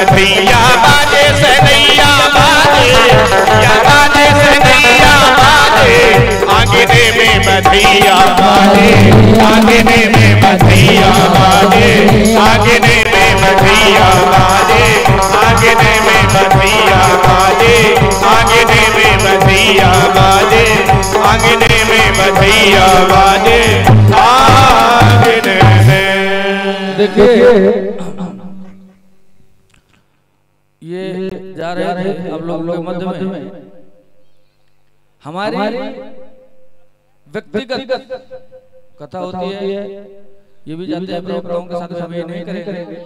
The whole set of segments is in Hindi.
बधैया बाजे सनैया बाजे, या बाजे सनैया बाजे, आंगने में बधैया बाजे, आंगने में बधैया बाजे, आंगने में बधैया बाजे, आंगने में बधैया बाजे, आंगने में बधैया बाजे, आंगने में बधैया बाजे, आंगने में। देखिए ये जा रहे थे अब लोग के मध्य में हमारी व्यक्तिगत कथा होती है, ये भी जाते हैं प्रोग्राम के साथ, हम ये नहीं करेंगे,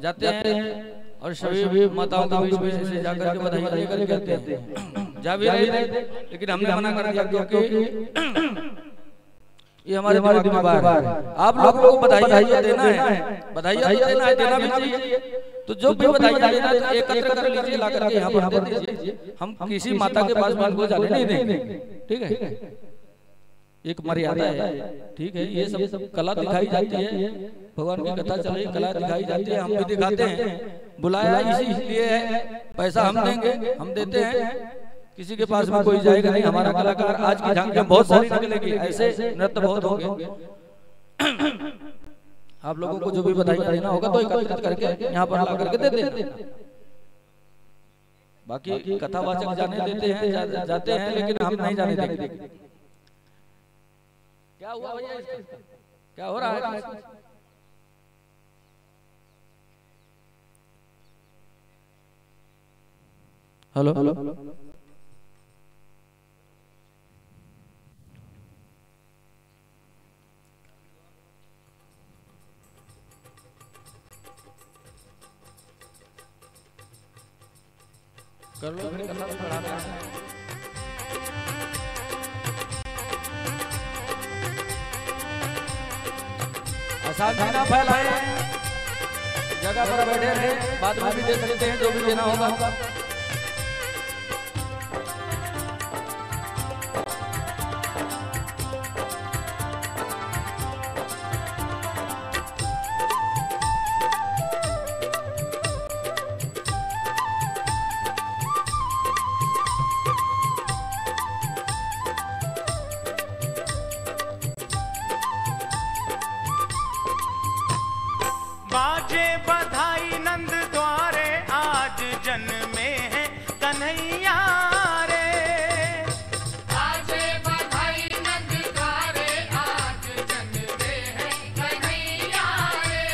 जाते हैं और सभी माताओं के बीच में से जाकर के बधाई लेकर कहते हैं, जा भी रहे थे लेकिन हमने मना कर दिया क्योंकि ये हमारे दिमाग में बाहर है। आप लोगों को बधाई देना है, बधाई देना है, देना भी चाहिए। तो जो भी बधाई देना है एकत्र कर लीजिए, ला करके यहाँ पर दे दीजिए। हम किसी माता के पास में उनको जाने नहीं देंगे, ठीक है, एक मर्यादा है, ठीक है। ये सब कला दिखाई जाती है, भगवान की कथा चल रही, कला दिखाई जाती है, हम भी दिखाते हैं। बुलाया इसलिए है, पैसा हम देंगे, हम देते हैं, किसी के पास में कोई जाएगा नहीं। हमारा कलाकार आज की झांकी में बहुत सारी निकलेगी, ऐसे नृत्य बहुत होंगे। आप लोगों को जो भी बधाई देना होगा तो एकत्रित करके यहाँ पर ला करके दे देना। बाकी कथावाचक जाने देते हैं, जाते हैं, लेकिन हम नहीं जाने देंगे। क्या हुआ भैया, क्या हो रहा है? हेलो हेलो, कर लो, फिर कथा बढ़ाना है। अशांति ना फैलाएं, जगह पर बैठे रहे, बाद में भी दे सकते हैं जो भी देना होगा। बाजे बधाई नंद द्वारे, आज जन्मे हैं कन्हैया रे। बाजे बधाई नंद द्वारे, आज जन्मे हैं कन्हैया रे।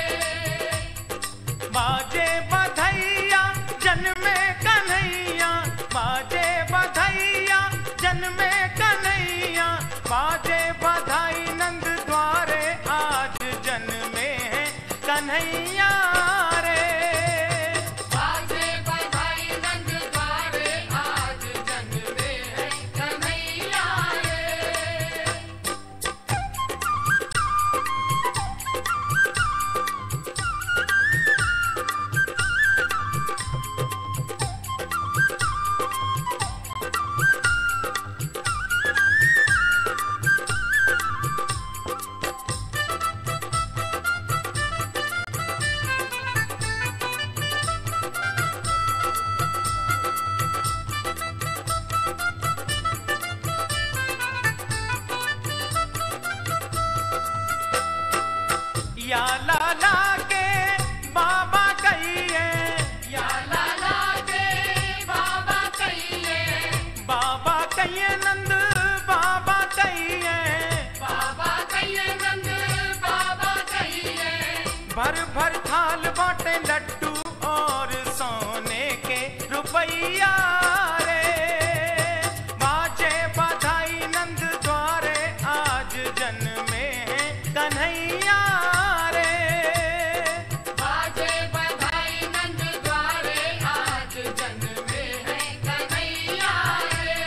बाजे बधाइया जन्मे कन्हैया, बाजे बधाइया जन्मे कन्हैया, बाजे बधाई नंद द्वारे, आज जन्मे हैं कन्हैया रे। बाजे बधाई नंद द्वारे, आज जन्मे हैं कन्हैया रे। या लाला के बाबा कहिए, या लाला के बाबा कहिए, बाबा कहिए नंद बाबा कहिए, बाबा कहिए नंद बाबा कहिए। भर भर थाल बाटे लड्डू और सोने के रुपैया रे। बाजे बधाई नंद द्वारे, आज जन्मे हैं कन्हैया रे। बाजे बधाई नंद द्वारे, आज जन्मे हैं कन्हैया रे।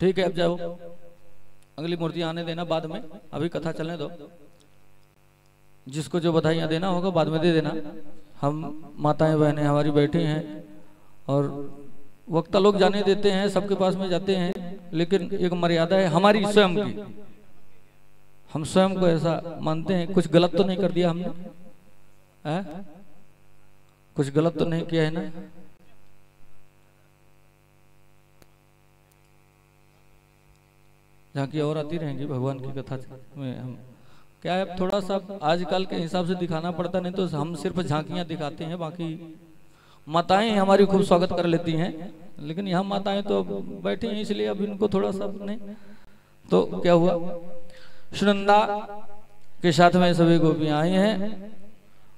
ठीक है, अब जाओ, अगली मूर्ति आने देना बाद में, अभी कथा चलने दो। जिसको जो बधाइयाँ देना होगा बाद में दे देना। हम माताएं बहनें हमारी बैठी हैं और वक्ता लोग जाने देते हैं, सबके पास में जाते हैं, लेकिन एक मर्यादा है हमारी स्वयं की। हम स्वयं को ऐसा मानते हैं, कुछ गलत तो नहीं कर दिया हमने, कुछ गलत तो नहीं किया है ना। झांकी और आती रहेंगी भगवान की कथा में। हम क्या है, थोड़ा सा आजकल के हिसाब से दिखाना पड़ता, नहीं तो हम सिर्फ झांकियां दिखाते हैं, बाकी माताएं हमारी खूब स्वागत कर लेती हैं, लेकिन यहाँ माताएं तो बैठी हैं, इसलिए अब इनको थोड़ा सा नहीं। तो क्या हुआ, सुनंदा के साथ में सभी गोपियां आई हैं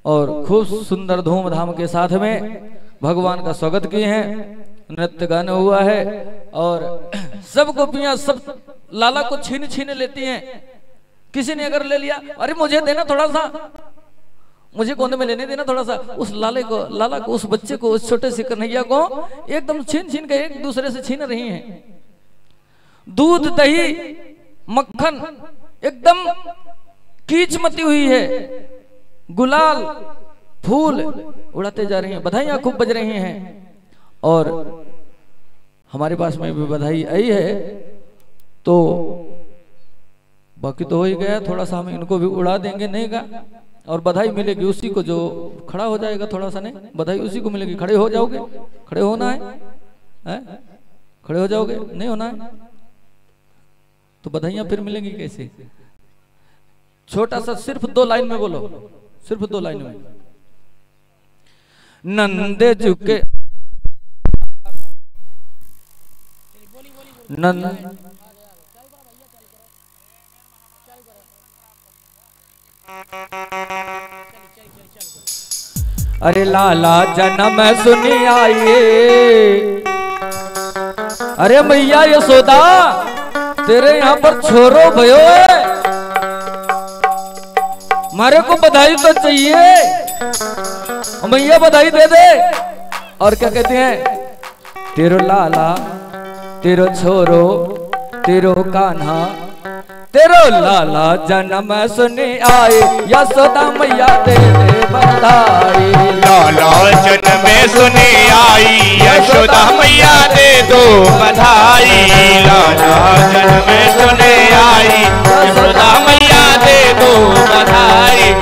और खूब सुंदर धूमधाम के साथ में भगवान का स्वागत किए हैं, नृत्य गाना हुआ है और सब गोपियां सब लाला को छीन छीन लेती हैं। किसी ने अगर ले लिया, अरे मुझे देना थोड़ा सा, मुझे गोद में लेने देना थोड़ा सा। उस लाला को उस बच्चे को, उस छोटे से कन्हैया को एकदम छीन छीन के एक दूसरे से छीन रही हैं। दूध दही मक्खन एकदम कीच मती हुई है, गुलाल फूल उड़ाते जा रही हैं, बधाइयां खूब बज रही हैं। और हमारे पास में भी बधाई आई है, तो बाकी तो हो ही गया, थोड़ा सा हम इनको भी उड़ा देंगे नहीं का, और बधाई मिलेगी उसी को जो खड़ा हो जाएगा। थोड़ा सा नहीं, बधाई उसी को मिलेगी। खड़े हो जाओगे, खड़े होना है? खड़े हो जाओगे, नहीं होना है तो बधाइयां फिर मिलेंगी कैसे? छोटा सा सिर्फ 2 लाइन में बोलो, सिर्फ 2 लाइन में। नंदे झुके नंद अरे लाला जन्म सुनी आइए, अरे मैया यशोदा तेरे यहाँ पर छोरो भयो है, मारे को बधाई तो चाहिए, मैया बधाई दे दे। और क्या कहते हैं, तेरो लाला तेरो छोरो तेरो कान्हा तेरो लाला जन्म सुनी आए, यशोदा मैया दे दे बधाई। लाला जन्म सुनी आई, यशोदा मैया दे दो बधाई। लाला जन्म सुनी आई, यशोदा मैया दे दो बधाई।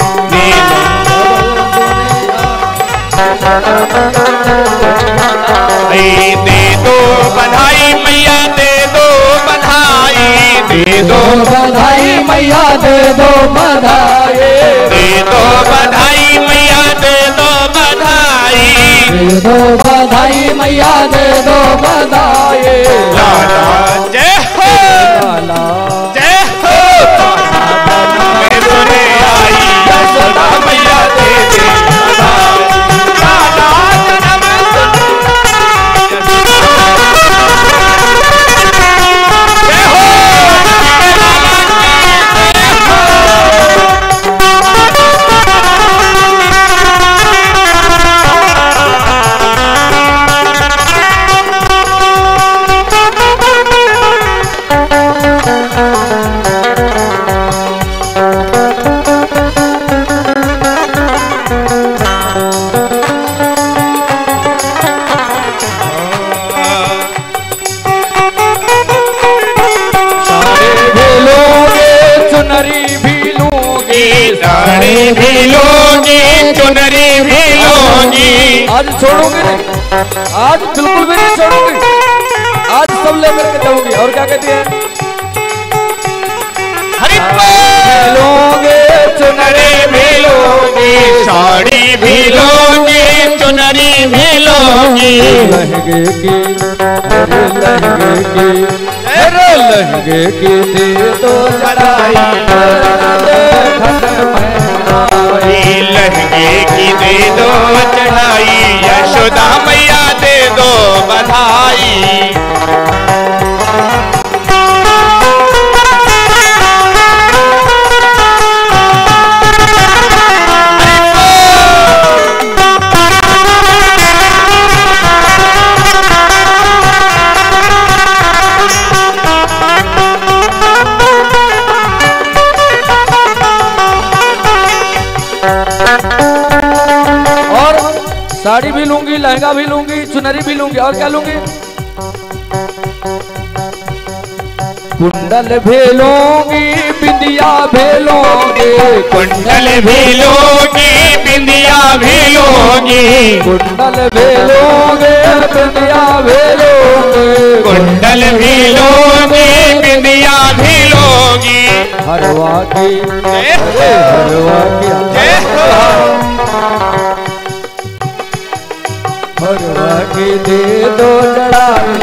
दे दो बधाई मैया दे दो बधाई, दे दो बधाई मैया दे दो बधाई, दे दो बधाई मैया दे दो बधाई, दे दो बधाई मैया दे दो बधाई। लाला जय हो, लाला जय हो, मैं सुने आई, यशोदा मैया दे दे बधाई। लाला जन्म जय हो, साड़ी भी लोगी, चुनरी भी लोगी। आज छोड़ोगे नहीं, आज बिल्कुल भी नहीं छोड़ोगी, आज सब लेकर के जाऊंगी। और क्या कहती है, हरि लोगे चुनरी भी लोगी, साड़ी भी लोगी, चुनरी भी लोगी। लहंगे की अरे लहंगे की दे दो चढ़ाई, लहंगे की दे दो चढ़ाई, यशोदा मैया दे दो बधाई। साड़ी भी लूंगी, लहंगा भी लूंगी, चुनरी भी लूंगी, और क्या लूंगी? कुंडल भी लूंगी, बिंदिया भी लूंगी, कुंडल भी लूंगी, बिंदिया भी लूंगी, कुंडल भी लूंगी, बिंदिया भी लूंगी, कुंडल भी लूंगी, बिंदिया भी लूंगी। हरवा की जय हो, हरवा की जय हो, हरवा की दे दो चढ़ाई,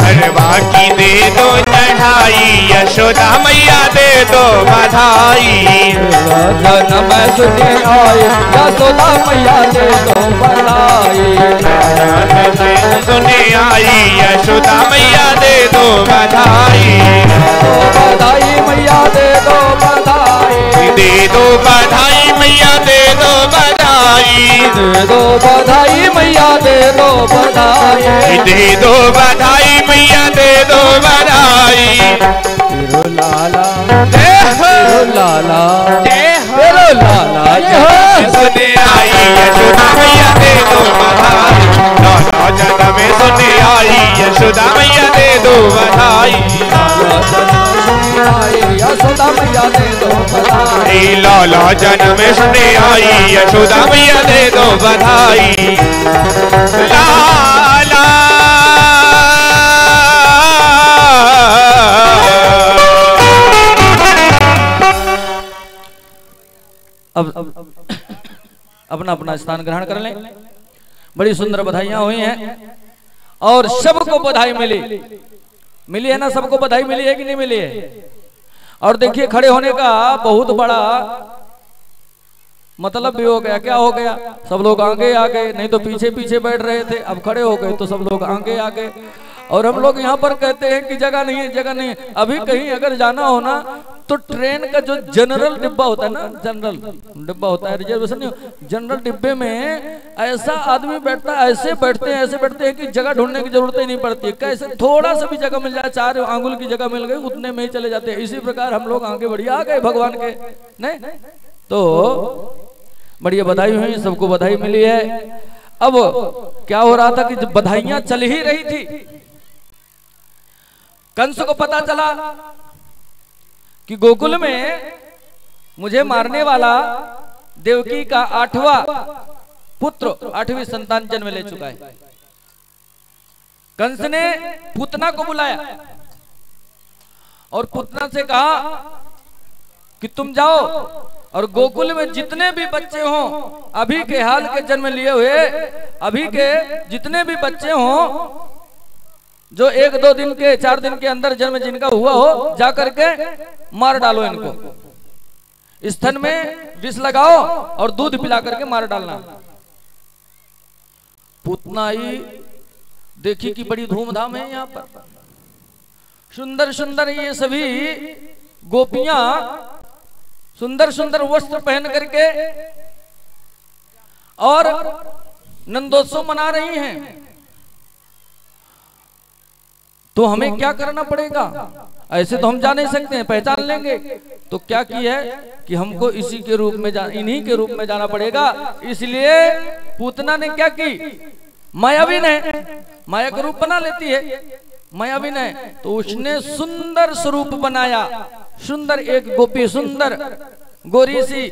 हरवा की दे दो चढ़ाई, यशोदा मैया दे दो बधाई। जन्म सुने आए, यशोदा मैया दे दो बधाई, सुने आई, यशोदा मैया दे दो बधाई। बधाई मैया दे दो बधाई, दे दो बधाई मैया दे दो बधाई, दे दो बधाई मैया दे दो बधाई, दे दो बधाई मैया दे दो बधाई। तेरो लाला जय हो, तेरो लाला जय हो, तेरो लाला जय हो। सुने आई, यशोदा मैया दे दो बधाई। लाला जन्म में सुने आई, यशोदा मैया दे दो बधाई। यशोदा मैया दे दो बधाई, लाला जन्म में सुने आई, यशोदा मैया दे दो बधाई। लाला अब अपना अपना स्थान ग्रहण कर लें। बड़ी सुंदर बधाइयां हुई हैं और सबको बधाई मिली है ना? सबको बधाई मिली है कि नहीं मिली है? और देखिए खड़े होने का बहुत बड़ा मतलब भी हो गया। क्या हो गया? सब लोग आगे आ गए, नहीं तो पीछे पीछे बैठ रहे थे, अब खड़े हो गए तो सब लोग आगे आ गए। और हम लोग यहाँ पर कहते हैं कि जगह नहीं है, जगह नहीं है। अभी कहीं अगर जाना हो ना तो ट्रेन का जो जनरल डिब्बा होता है ना, जनरल डिब्बा होता है, रिजर्वेशन नहीं, जनरल डिब्बे में ऐसा आदमी बैठता है, ऐसे बैठते हैं कि जगह ढूंढने की जरूरत ही नहीं पड़ती। कैसे थोड़ा सा भी जगह मिल जाए, 4 आंगुल की जगह मिल गई, उतने में ही चले जाते हैं। इसी प्रकार हम लोग आगे बढ़िया आ गए भगवान के, नहीं तो बढ़िया बधाई हुई, सबको बधाई मिली है। अब क्या हो रहा था कि जब बधाइयां चल ही रही थी, कंस को पता चला कि गोकुल में मुझे मारने वाला देवकी का 8वां पुत्र, 8वीं संतान जन्म ले चुका है। कंस ने पूतना को बुलाया और पूतना से कहा कि तुम जाओ और गोकुल में जितने भी बच्चे हों, अभी के हाल के जन्म लिए हुए, अभी के जितने भी बच्चे हों, जो 1-2 दिन के 4 दिन के अंदर जन्म जिनका हुआ हो, जाकर के मार डालो इनको। स्तन में विष लगाओ और दूध पिला करके मार डालना। पूतना आई, देखी कि बड़ी धूमधाम है यहाँ पर, सुंदर सुंदर ये सभी गोपियां सुंदर सुंदर वस्त्र पहन करके और नंदोत्सव मना रही हैं। तो हमें क्या करना पड़ेगा? ऐसे तो हम जा नहीं सकते हैं, पहचान लेंगे। तो क्या की है कि हमको इसी के रूप में इन्हीं के रूप में जाना पड़ेगा। इसलिए पूतना ने क्या की, मायावी ने माया का रूप बना लेती है, मायावी ने तो उसने सुंदर स्वरूप बनाया। सुंदर एक गोपी, सुंदर गोरी सी,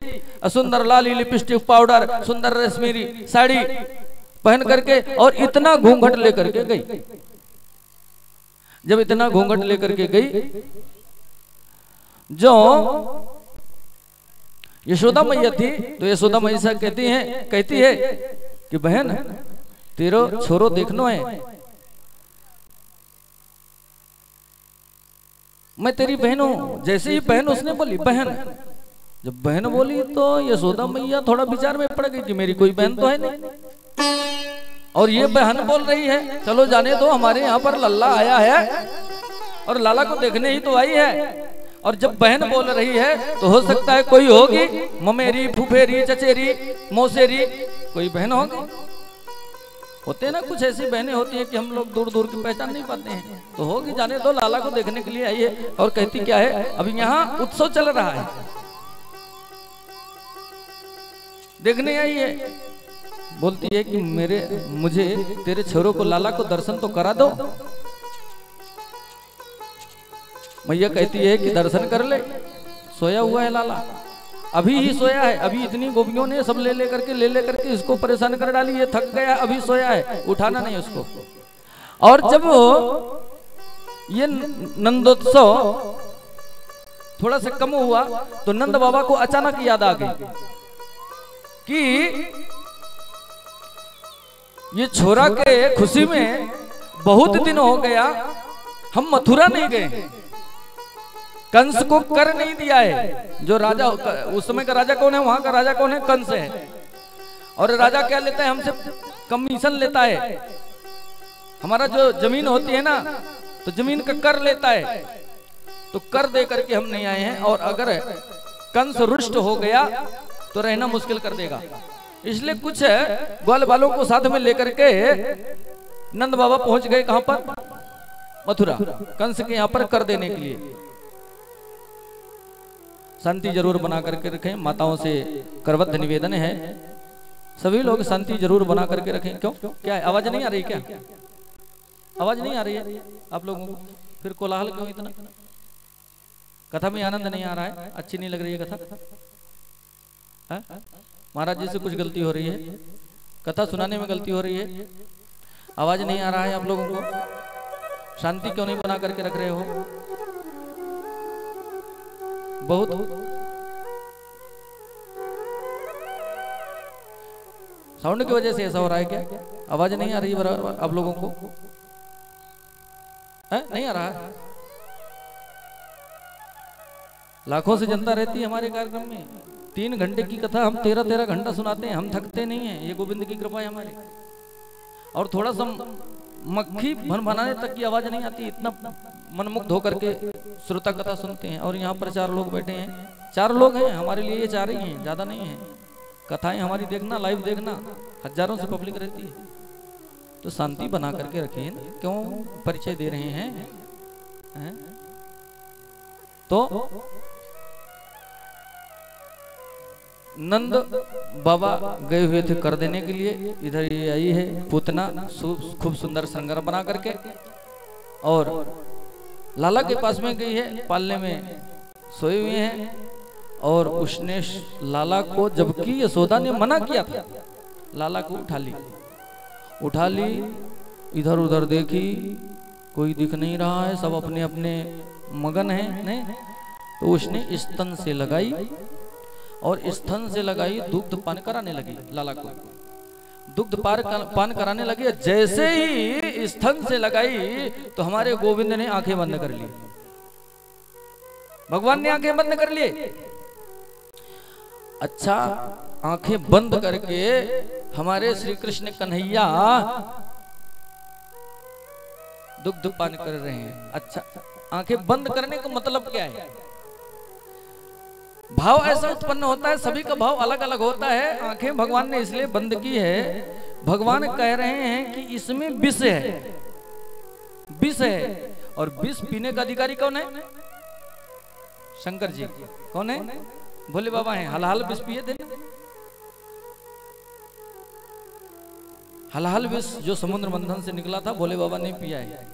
सुंदर लाली लिपस्टिक पाउडर, सुंदर रेशमी साड़ी पहन करके और इतना घूंघट लेकर के गई। जब इतना घूंघट लेकर के गई, जो यशोदा मैया थी, तो यशोदा मैया से कहती है कि बहन तेरो छोरो देखनो है, मैं तेरी बहन हूं। जैसे ही बहन उसने बोली बहन, जब बहन बोली तो यशोदा मैया थोड़ा विचार में पड़ गई कि मेरी कोई बहन तो है नहीं, और ये बहन बोल रही है। चलो जाने दो, हमारे यहाँ पर लल्ला आया है और लाला को देखने ही तो आई है। और जब बहन बोल रही है तो हो सकता है कोई होगी, ममेरी, फुफेरी, चचेरी, मौसेरी, कोई बहन होगी। होते ना कुछ ऐसी बहनें होती हैं कि हम लोग दूर दूर की पहचान नहीं पाते हैं। तो होगी, जाने दो, लाला को देखने के लिए आई है। और कहती क्या है, अभी यहाँ उत्सव चल रहा है। देखने आई है, बोलती है कि मुझे तेरे छोरों को लाला को दर्शन तो करा दो। मैया कहती है कि दर्शन कर ले, सोया हुआ है लाला, अभी ही सोया है, अभी इतनी गोपियों ने सब ले करके इसको परेशान कर डाली, ये थक गया, अभी सोया है, उठाना नहीं उसको। और जब ये नंदोत्सव थोड़ा सा कम हुआ तो नंद बाबा को अचानक याद आ गई कि ये छोरा के खुशी में बहुत दिन हो गया, हम मथुरा नहीं गए, कंस को कर नहीं दिया है। जो राजा उस समय का राजा कौन है, वहां का राजा कौन है, कंस है। और राजा क्या लेता है, हमसे कमीशन लेता है, हमारा जो जमीन होती है ना तो जमीन का कर लेता है, तो कर दे करके हम नहीं आए हैं। और अगर कंस रुष्ट हो गया तो रहना मुश्किल कर देगा, इसलिए कुछ ग्वाल बालों को साथ में लेकर के नंद बाबा पहुंच गए कहां पर, मथुरा, कंस के यहां पर कर देने के लिए। शांति जरूर बना करके रखें, माताओं से करबद्ध निवेदन है, सभी लोग शांति जरूर बना करके रखें। क्यों, क्या है, आवाज नहीं आ रही, क्या आवाज नहीं आ रही है आप लोगों को, फिर कोलाहल क्यों इतना, कथा में आनंद नहीं आ रहा है, अच्छी नहीं लग रही है कथा, महाराज जी से कुछ गलती हो रही है, कथा सुनाने में गलती हो रही है, आवाज नहीं आ रहा है आप लोगों को, शांति क्यों नहीं बना करके रख रहे हो, बहुत साउंड की वजह से ऐसा हो रहा है क्या, आवाज नहीं आ रही है बराबर आप लोगों को, नहीं आ रहा है। लाखों से जनता रहती है हमारे कार्यक्रम में, 3 घंटे की कथा हम 13-13 घंटा सुनाते हैं, हम थकते नहीं हैं, ये गोविंद की कृपा है हमारी। और थोड़ा सा मक्खी भन-भनाने तक की आवाज नहीं आती, इतना मनमुग्ध होकर के श्रोता कथा सुनते हैं। और यहाँ पर 4 लोग बैठे हैं, 4 लोग हैं हमारे लिए, ये 4 ही हैं, ज्यादा नहीं है। कथाएं हमारी देखना, लाइव देखना, हजारों से पब्लिक रहती है, तो शांति बना करके रखिए, क्यों परिचय दे रहे हैं? तो नंद बाबा गए हुए थे कर देने के लिए, इधर ये आई है पूतना, खूब सुंदर श्रृंगार बना करके, और लाला के पास में गई है, पालने में सोए हुए हैं। और उसने लाला को, जबकि यशोदा ने मना किया था, लाला को उठा ली, इधर उधर देखी, कोई दिख नहीं रहा है, सब अपने अपने मगन हैं, नहीं, तो उसने स्तन से लगाई, और स्तन से लगाई, दुग्ध पान कराने लगी, लाला को दुग्ध पान कराने लगी। जैसे ही स्तन से लगाई तो हमारे गोविंद ने आंखें बंद कर ली, भगवान ने आंखें बंद कर लिए। अच्छा, आंखें बंद करके हमारे श्री कृष्ण कन्हैया दुग्ध पान कर रहे हैं। अच्छा, आंखें बंद करने का मतलब क्या है? भाव ऐसा उत्पन्न होता है, सभी का भाव अलग अलग होता है। आंखें भगवान ने इसलिए बंद की है, भगवान कह रहे हैं कि इसमें विष है, विष है, और विष पीने का अधिकारी कौन है? शंकर जी। कौन है? भोले बाबा हैं। हलाल विष पिए थे, हलाल विष जो समुद्र मंथन से निकला था, भोले बाबा ने पिया है।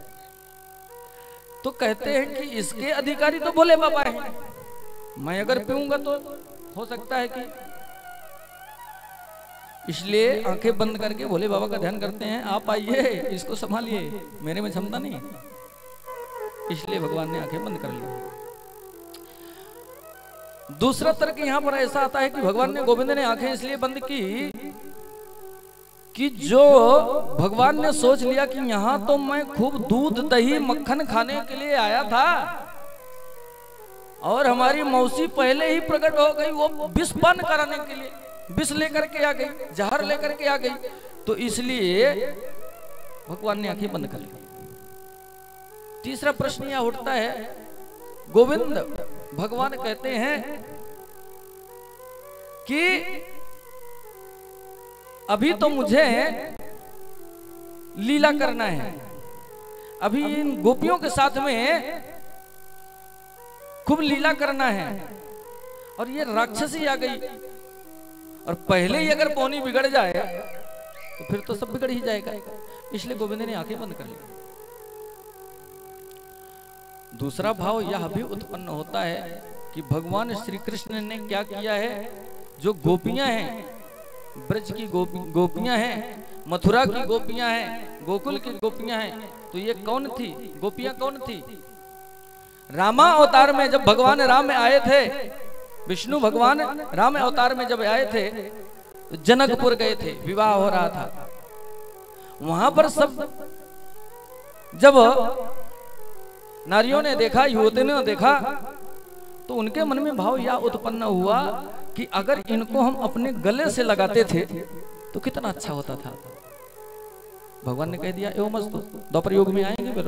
तो कहते हैं कि इसके अधिकारी तो भोले बाबा हैं, मैं अगर पीऊंगा तो हो सकता है कि, इसलिए आंखें बंद करके भोले बाबा का ध्यान करते हैं। आप आइए, इसको संभालिए, मेरे में क्षमता नहीं, इसलिए भगवान ने आंखें बंद कर ली। दूसरा तर्क यहां पर ऐसा आता है कि भगवान ने, गोविंद ने आंखें इसलिए बंद की कि जो भगवान ने सोच लिया कि यहां तो मैं खूब दूध दही मक्खन खाने के लिए आया था, और हमारी मौसी पहले ही प्रकट हो गई, वो विष पान कराने के लिए विष लेकर के आ गई, जहर लेकर के आ गई, तो इसलिए भगवान ने आंखें बंद कर ली। तीसरा प्रश्न यह उठता है, गोविंद भगवान कहते हैं कि अभी तो मुझे लीला करना है, अभी इन गोपियों के साथ में खूब लीला करना है, और ये राक्षसी आ गई और पहले ही अगर पौनी बिगड़ जाए तो फिर तो सब बिगड़ ही जाएगा। इसलिए गोविंद ने आंखें बंद कर ली। दूसरा भाव यह भी उत्पन्न होता है कि भगवान श्री कृष्ण ने क्या किया है, जो गोपियां हैं, ब्रज की गोपियां हैं, मथुरा की गोपियां हैं, गोकुल की गोपियां हैं, तो ये कौन थी? गोपियां कौन थी? रामा अवतार में जब भगवान राम आए थे, विष्णु भगवान राम अवतार में जब आए थे तो जनकपुर गए थे, विवाह हो रहा था। वहां पर सब जब नारियों ने देखा, युवतियों ने देखा, तो उनके मन में भाव यह उत्पन्न हुआ कि अगर इनको हम अपने गले से लगाते थे तो कितना अच्छा होता था। भगवान ने कह दिया एवं मस्त, द्वापर युग में आएंगे फिर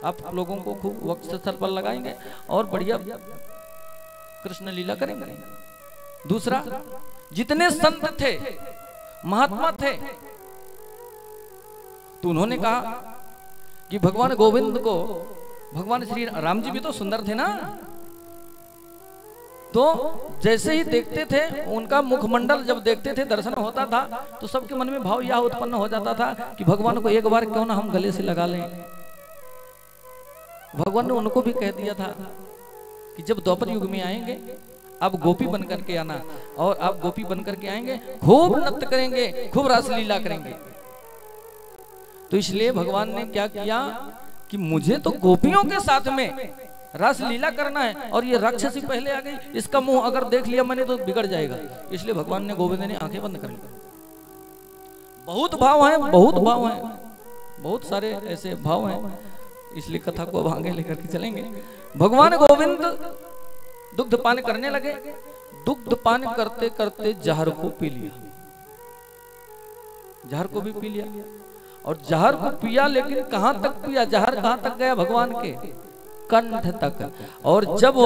आप लोगों को खूब वक्त स्थल पर लगाएंगे और बढ़िया कृष्ण लीला करेंगे। दूसरा, जितने संत थे, महात्मा थे, तो उन्होंने कहा कि भगवान गोविंद को, भगवान श्री राम जी भी तो सुंदर थे ना, तो जैसे ही देखते थे उनका मुखमंडल जब देखते थे, दर्शन होता था, तो सबके मन में भाव यह उत्पन्न हो जाता था कि भगवान को एक बार क्यों ना हम गले से लगा लें। भगवान ने उनको भी कह दिया था कि जब द्वापर युग में आएंगे आप गोपी बन करके आना, और आप गोपी बन करके आएंगे, खूब नृत्य करेंगे, खूब रासलीला करेंगे। तो इसलिए भगवान ने क्या किया कि मुझे तो गोपियों के साथ में रासलीला करना है, और ये राक्षसी पहले आ गई, इसका मुंह अगर देख लिया मैंने तो बिगड़ जाएगा। इसलिए भगवान ने, गोविंद ने आंखें बंद कर ली। बहुत भाव हैं, बहुत भाव हैं, बहुत सारे ऐसे भाव हैं, इसलिए कथा को अब आगे लेकर के चलेंगे। भगवान गोविंद दुग्ध पान करने लगे। दुग्ध पान करते करते जहर को पी लिया, जहर को भी पी लिया, और जहर को पिया, लेकिन कहां तक पिया? जहर कहां तक गया? भगवान के कंठ तक। और जब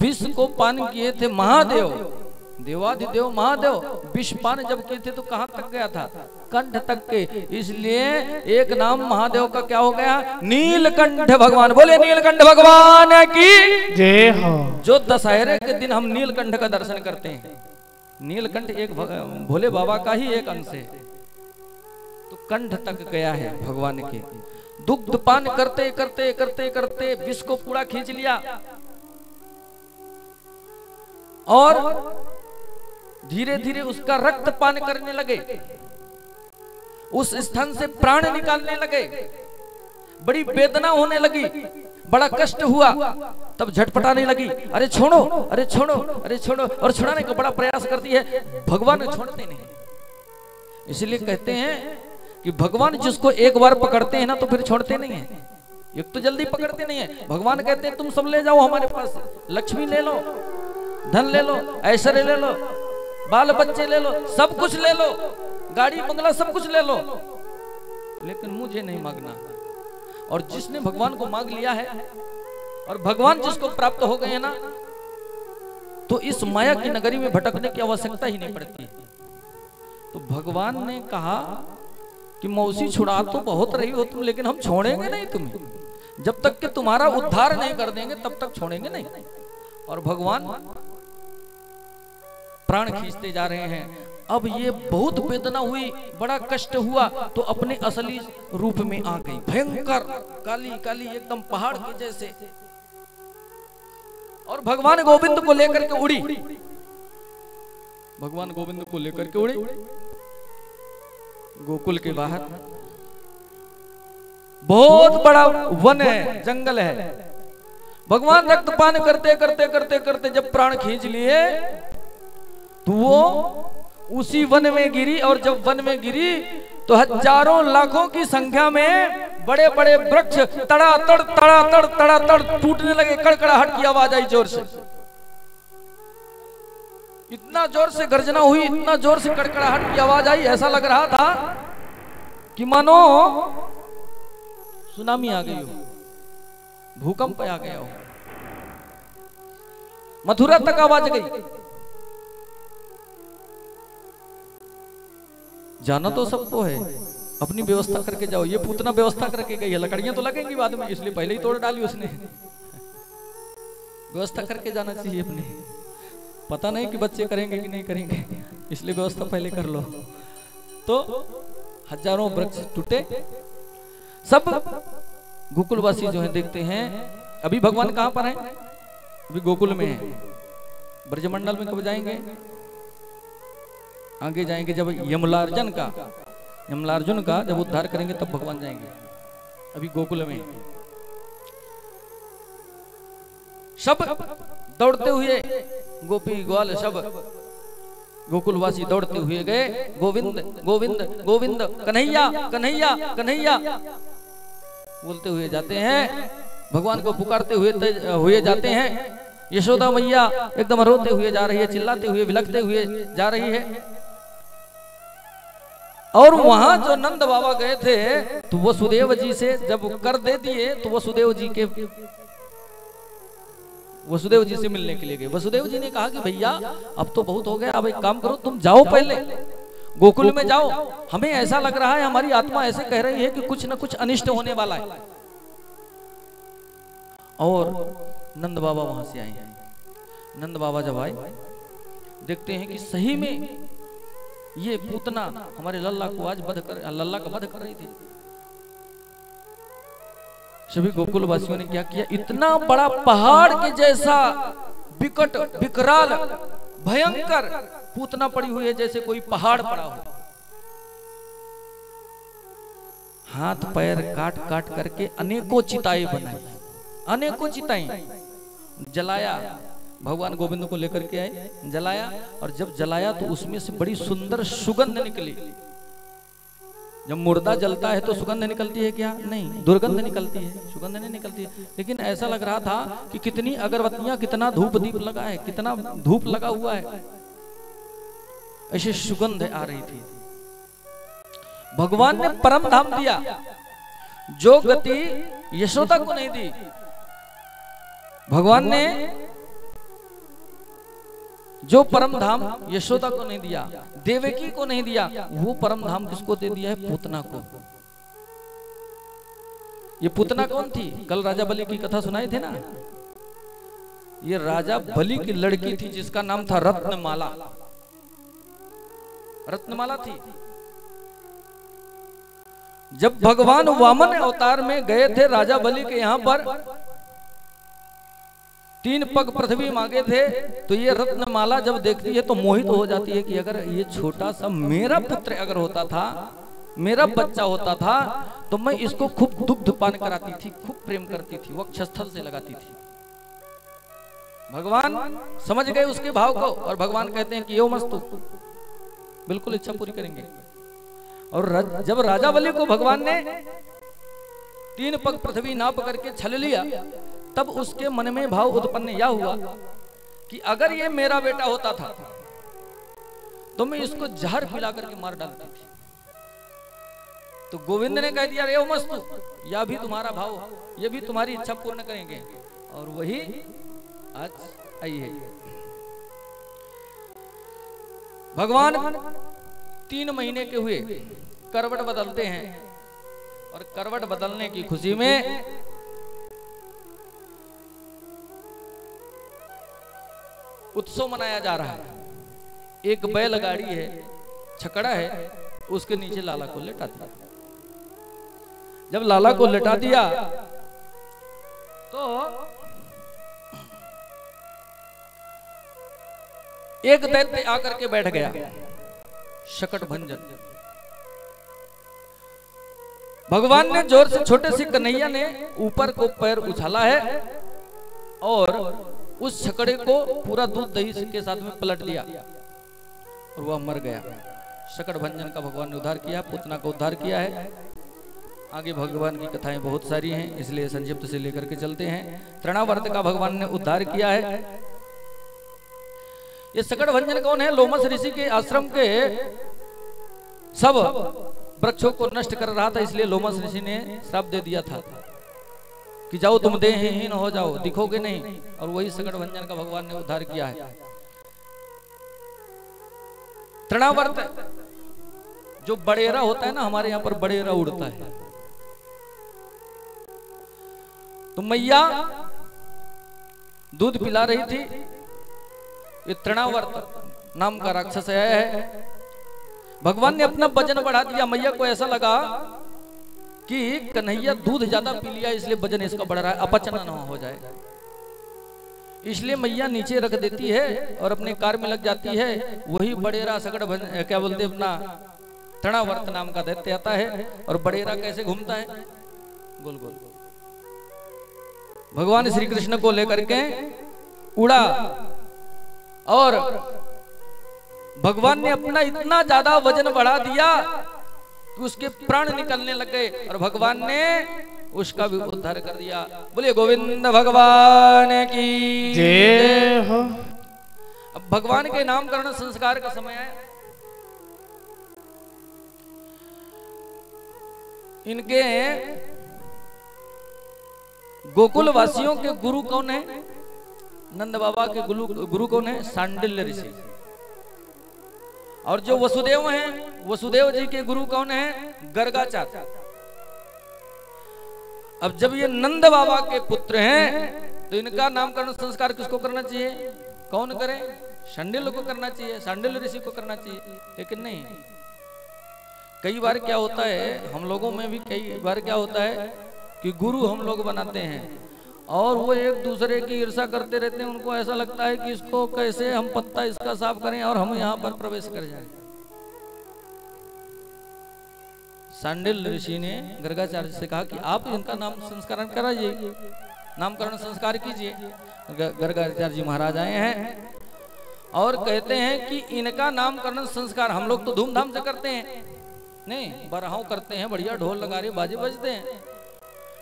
विष को पान किए थे महादेव, देवाधिदेव महादेव, विष पान जब किए थे तो कहां तक गया था? कंठ तक के। इसलिए एक नाम महादेव का क्या हो गया? नीलकंठ भगवान। बोले नीलकंठ भगवान की जय हो। जो दशहरे के दिन हम नीलकंठ का दर्शन करते हैं, नीलकंठ एक भोले बाबा का ही एक अंश है, तो कंठ तक गया है भगवान के। दुग्ध पान करते करते करते करते विष को पूरा खींच लिया, और धीरे धीरे उसका रक्त पान करने लगे, उस स्थान से प्राण निकालने लगे। बड़ी वेदना होने लगी, बड़ा कष्ट हुआ, तब झटपटाने लगी, अरे छोड़ो, अरे छोड़ो, अरे छोड़ो, और छुड़ाने का बड़ा प्रयास करती है, भगवान छोड़ते नहीं। इसलिए कहते हैं कि भगवान जिसको एक बार पकड़ते हैं ना तो फिर छोड़ते नहीं है, एक तो जल्दी पकड़ते नहीं है। भगवान कहते हैं तुम सब ले जाओ हमारे पास, लक्ष्मी ले लो, धन ले लो, ऐश्वर्य ले लो, बाल बच्चे ले लो, सब कुछ ले लो, गाड़ी बंगला सब कुछ ले लो, लेकिन मुझे नहीं मांगना। और जिसने भगवान को मांग लिया है, और भगवान जिसको प्राप्त हो गए हैं ना, तो इस माया की नगरी में भटकने की आवश्यकता ही नहीं पड़ती। तो भगवान ने कहा कि मौसी छुड़ा तो बहुत रही हो तुम, लेकिन हम छोड़ेंगे नहीं तुम्हें, जब तक कि तुम्हारा उद्धार नहीं कर देंगे तब तक छोड़ेंगे नहीं। और भगवान प्राण खींचते जा रहे हैं। अब ये बहुत वेदना हुई, बड़ा कष्ट हुआ, तो अपने असली रूप में आ गई, भयंकर काली काली एकदम पहाड़ के जैसे, और भगवान गोविंद को लेकर के उड़ी, भगवान गोविंद को लेकर के उड़ी गोकुल के बाहर। बहुत बड़ा वन है, जंगल है। भगवान रक्तपान करते करते करते करते जब प्राण खींच लिए तो वो उसी वन में गिरी, और जब वन में गिरी तो हजारों लाखों की संख्या में बड़े बड़े वृक्ष तड़ातड़ तड़ातड़ तड़ातड़ टूटने लगे, कड़कड़ाहट की आवाज आई जोर से, इतना जोर से गर्जना हुई, इतना जोर से कड़कड़ाहट की आवाज आई, ऐसा लग रहा था कि मानो सुनामी आ गई हो, भूकंप आ गया हो। मथुरा तक आवाज गई। जाना तो सबको है, अपनी व्यवस्था करके जाओ। ये पूतना व्यवस्था करके गई है, लकड़ियां तो लगेंगी बाद में, इसलिए पहले ही तोड़ डाली उसने। व्यवस्था करके जाना चाहिए अपनी। पता नहीं कि बच्चे करेंगे कि नहीं करेंगे, इसलिए व्यवस्था पहले कर लो। तो हजारों वृक्ष टूटे, सब गोकुलवासी जो है देखते हैं। अभी भगवान कहां पर हैं? अभी गोकुल में हैं। ब्रजमंडल में कब जाएंगे? आगे जाएंगे जब यमलार्जुन का जब उद्धार करेंगे तब भगवान जाएंगे। अभी गोकुल में सब दौड़ते हुए, गोपी ग्वाल सब गोकुलवासी दौड़ते हुए गए। गोविंद गोविंद गोविंद, कन्हैया कन्हैया कन्हैया बोलते हुए जाते हैं। भगवान को पुकारते हुए जाते हैं। यशोदा मैया एकदम रोते हुए जा रही है, चिल्लाते हुए बिलखते हुए जा रही है। और वहां जो नंद बाबा गए थे तो वसुदेव जी से जब कर दे दिए तो वसुदेव जी से मिलने के लिए गए। वसुदेव जी ने कहा कि भैया अब तो बहुत हो गया, अब एक काम करो, तुम जाओ पहले गोकुल में जाओ। हमें ऐसा लग रहा है, हमारी आत्मा ऐसे कह रही है कि कुछ न कुछ अनिष्ट होने वाला है। और नंद बाबा वहां से आए हैं। नंद बाबा जब आए देखते हैं कि सही में ये पूतना हमारे लल्ला को आज लल्ला का वध कर रही थी। सभी गोकुल वासियों ने क्या किया, इतना बड़ा पहाड़ के जैसा विकट विकराल भयंकर पूतना पड़ी हुई है, जैसे कोई पहाड़ पड़ा हो। हाथ पैर काट काट करके अनेकों चिताएं बनाई, अनेकों चिताएं जलाया। भगवान गोविंद को लेकर के आए, जलाया। और जब जलाया तो उसमें से बड़ी सुंदर सुगंध निकली। जब मुर्दा जलता है तो सुगंध निकलती है क्या? नहीं, दुर्गंध निकलती है, सुगंध नहीं निकलती है। लेकिन ऐसा लग रहा था कि कितनी अगरबत्तियां, कितना धूप दीप लगा है, कितना धूप लगा हुआ है, ऐसी सुगंध आ रही थी। भगवान ने परम धाम दिया, जो गति यशोदा को नहीं दी। भगवान ने जो परम धाम यशोदा को नहीं दिया, देवकी को नहीं दिया, वो परम धाम किसको दे दिया है? पूतना को। ये पूतना कौन थी? कल राजा बलि की कथा सुनाई थे ना। ये राजा बलि की लड़की थी जिसका नाम था रत्नमाला। रत्नमाला थी। जब भगवान वामन अवतार में गए थे राजा बलि के यहां पर, 3 पग पृथ्वी मांगे थे, तो ये रत्नमाला जब देखती है तो मोहित हो जाती है कि अगर ये छोटा सा मेरा पुत्र अगर होता था, मेरा बच्चा होता था, तो मैं इसको खूब दुग्ध पान कराती थी, खूब प्रेम करती थी, वक्षस्थल से लगाती थी। भगवान समझ गए उसके भाव को और भगवान कहते हैं कि यो मस्तु, बिल्कुल इच्छा पूरी करेंगे। और जब राजा बलि को भगवान ने 3 पग पृथ्वी नाप करके छल लिया, तब उसके मन में भाव उत्पन्न यह हुआ कि अगर ये मेरा बेटा होता था तो मैं इसको जहर पिला करके मार डालती थी। तो गोविंद ने कह दिया, रे मस्तु, यह भी तुम्हारा भाव, ये भी तुम्हारी इच्छा पूर्ण करेंगे। और वही आज आई है। भगवान 3 महीने के हुए करवट बदलते हैं और करवट बदलने की खुशी में उत्सव मनाया जा रहा है। एक बैलगाड़ी है, छकड़ा है, उसके नीचे लाला को लेटा दिया। जब लाला को लेटा दिया तो एक दैत्य आकर के बैठ गया, शकटभंजन। भगवान ने जोर से, छोटे से कन्हैया ने ऊपर को पैर उछाला है और उस छकड़े को पूरा दूध दही के साथ में पलट दिया और वह मर गया। शकटभंजन का भगवान ने उद्धार किया, पूतना का उद्धार किया है। आगे भगवान की कथाएं बहुत सारी हैं, इसलिए संक्षिप्त से लेकर के चलते हैं। तृणावर्त का भगवान ने उद्धार किया है। ये शकटभंजन कौन है? लोमस ऋषि के आश्रम के सब वृक्षों को नष्ट कर रहा था, इसलिए लोमस ऋषि ने श्राप दे दिया था कि जाओ तुम देहहीन हो जाओ, दिखोगे नहीं। और वही शकटभंजन का भगवान ने उद्धार किया है। तृणावर्त जो बड़ेरा होता है ना, हमारे यहां पर बड़ेरा उड़ता है। तो मैया दूध पिला रही थी, ये तृणावर्त नाम का राक्षस है। भगवान ने अपना वजन बढ़ा दिया। मैया को ऐसा लगा कि कन्हैया दूध ज्यादा पी लिया, इसलिए वजन इसका बढ़ रहा है, अपचन न हो जाए। इसलिए मैया नीचे रख देती है और अपने कार में लग जाती है। वही बड़ेरा सगड़ क्या बोलते अपना तृणावर्त नाम का दैत्य आता है। और बड़ेरा कैसे घूमता है, गोल गोल। भगवान श्री कृष्ण को लेकर के उड़ा और भगवान ने अपना इतना ज्यादा वजन बढ़ा दिया कि उसके प्राण निकलने लग गए और भगवान ने उसका भी उद्धार कर दिया। बोलिए गोविंद भगवान की जय हो। अब भगवान के नामकरण संस्कार का समय है। इनके गोकुल वासियों के गुरु कौन है? नंद बाबा के गुरु कौन है? सांडिल्य ऋषि। और जो वसुदेव हैं, वसुदेव जी के गुरु कौन है? गर्गाचार्य। अब जब ये नंद बाबा के पुत्र हैं तो इनका नामकरण संस्कार किसको करना चाहिए? कौन करे? शांडिल्य को करना चाहिए, शांडिल्य ऋषि को करना चाहिए। लेकिन नहीं, कई बार क्या होता है, हम लोगों में भी कई बार क्या होता है कि गुरु हम लोग बनाते हैं और वो एक दूसरे की ईर्ष्या करते रहते हैं। उनको ऐसा लगता है कि इसको कैसे हम पत्ता इसका साफ करें और हम यहाँ पर प्रवेश कर जाएं। सांडिल्य ऋषि ने गर्गाचार्य से कहा कि आप इनका नाम संस्करण कराइए, नामकरण संस्कार कीजिए। गर्गाचार्य जी महाराज आए हैं और कहते हैं कि इनका नामकरण संस्कार हम लोग तो धूमधाम से करते हैं, नहीं बरहाव करते हैं, बढ़िया ढोल नगाड़े बाजे बजते हैं।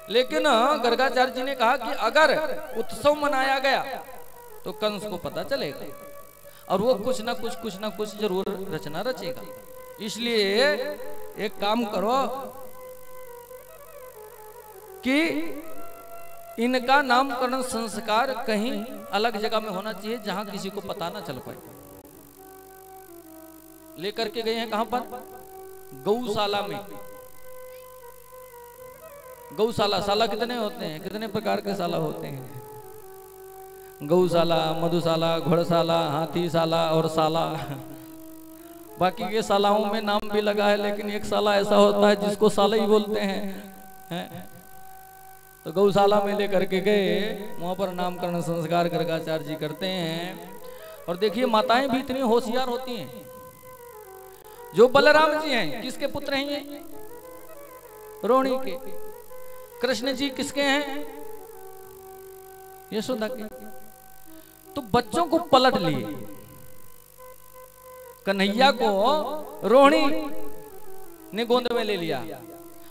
लेकिन गर्गाचार्य जी ने कहा कि अगर उत्सव मनाया गया तो कंस को पता चलेगा और वो कुछ ना कुछ जरूर रचना रचेगा। इसलिए एक काम करो कि इनका नामकरण संस्कार कहीं अलग जगह में होना चाहिए जहां किसी को पता ना चल पाए। लेकर के गए हैं कहां पर? गौशाला में। गौशाला, शाला कितने होते हैं? कितने प्रकार के शाला होते हैं? गौशाला, मधुशाला, घोड़शाला, हाथीशाला और शाला। बाकी के शालाओं में नाम भी लगा है, लेकिन एक शाला ऐसा होता है जिसको शाला ही बोलते हैं। तो गौशाला में लेकर के गए, वहां पर नामकरण संस्कार गर्गाचार्य जी करते हैं। और देखिए माताएं भी इतनी होशियार होती हैं। जो बलराम जी हैं किसके पुत्र हैं? ये रोहिणी के। कृष्ण जी किसके हैं? यशोदा के। तो बच्चों को पलट लिए। कन्हैया को रोहिणी ने गोद में ले लिया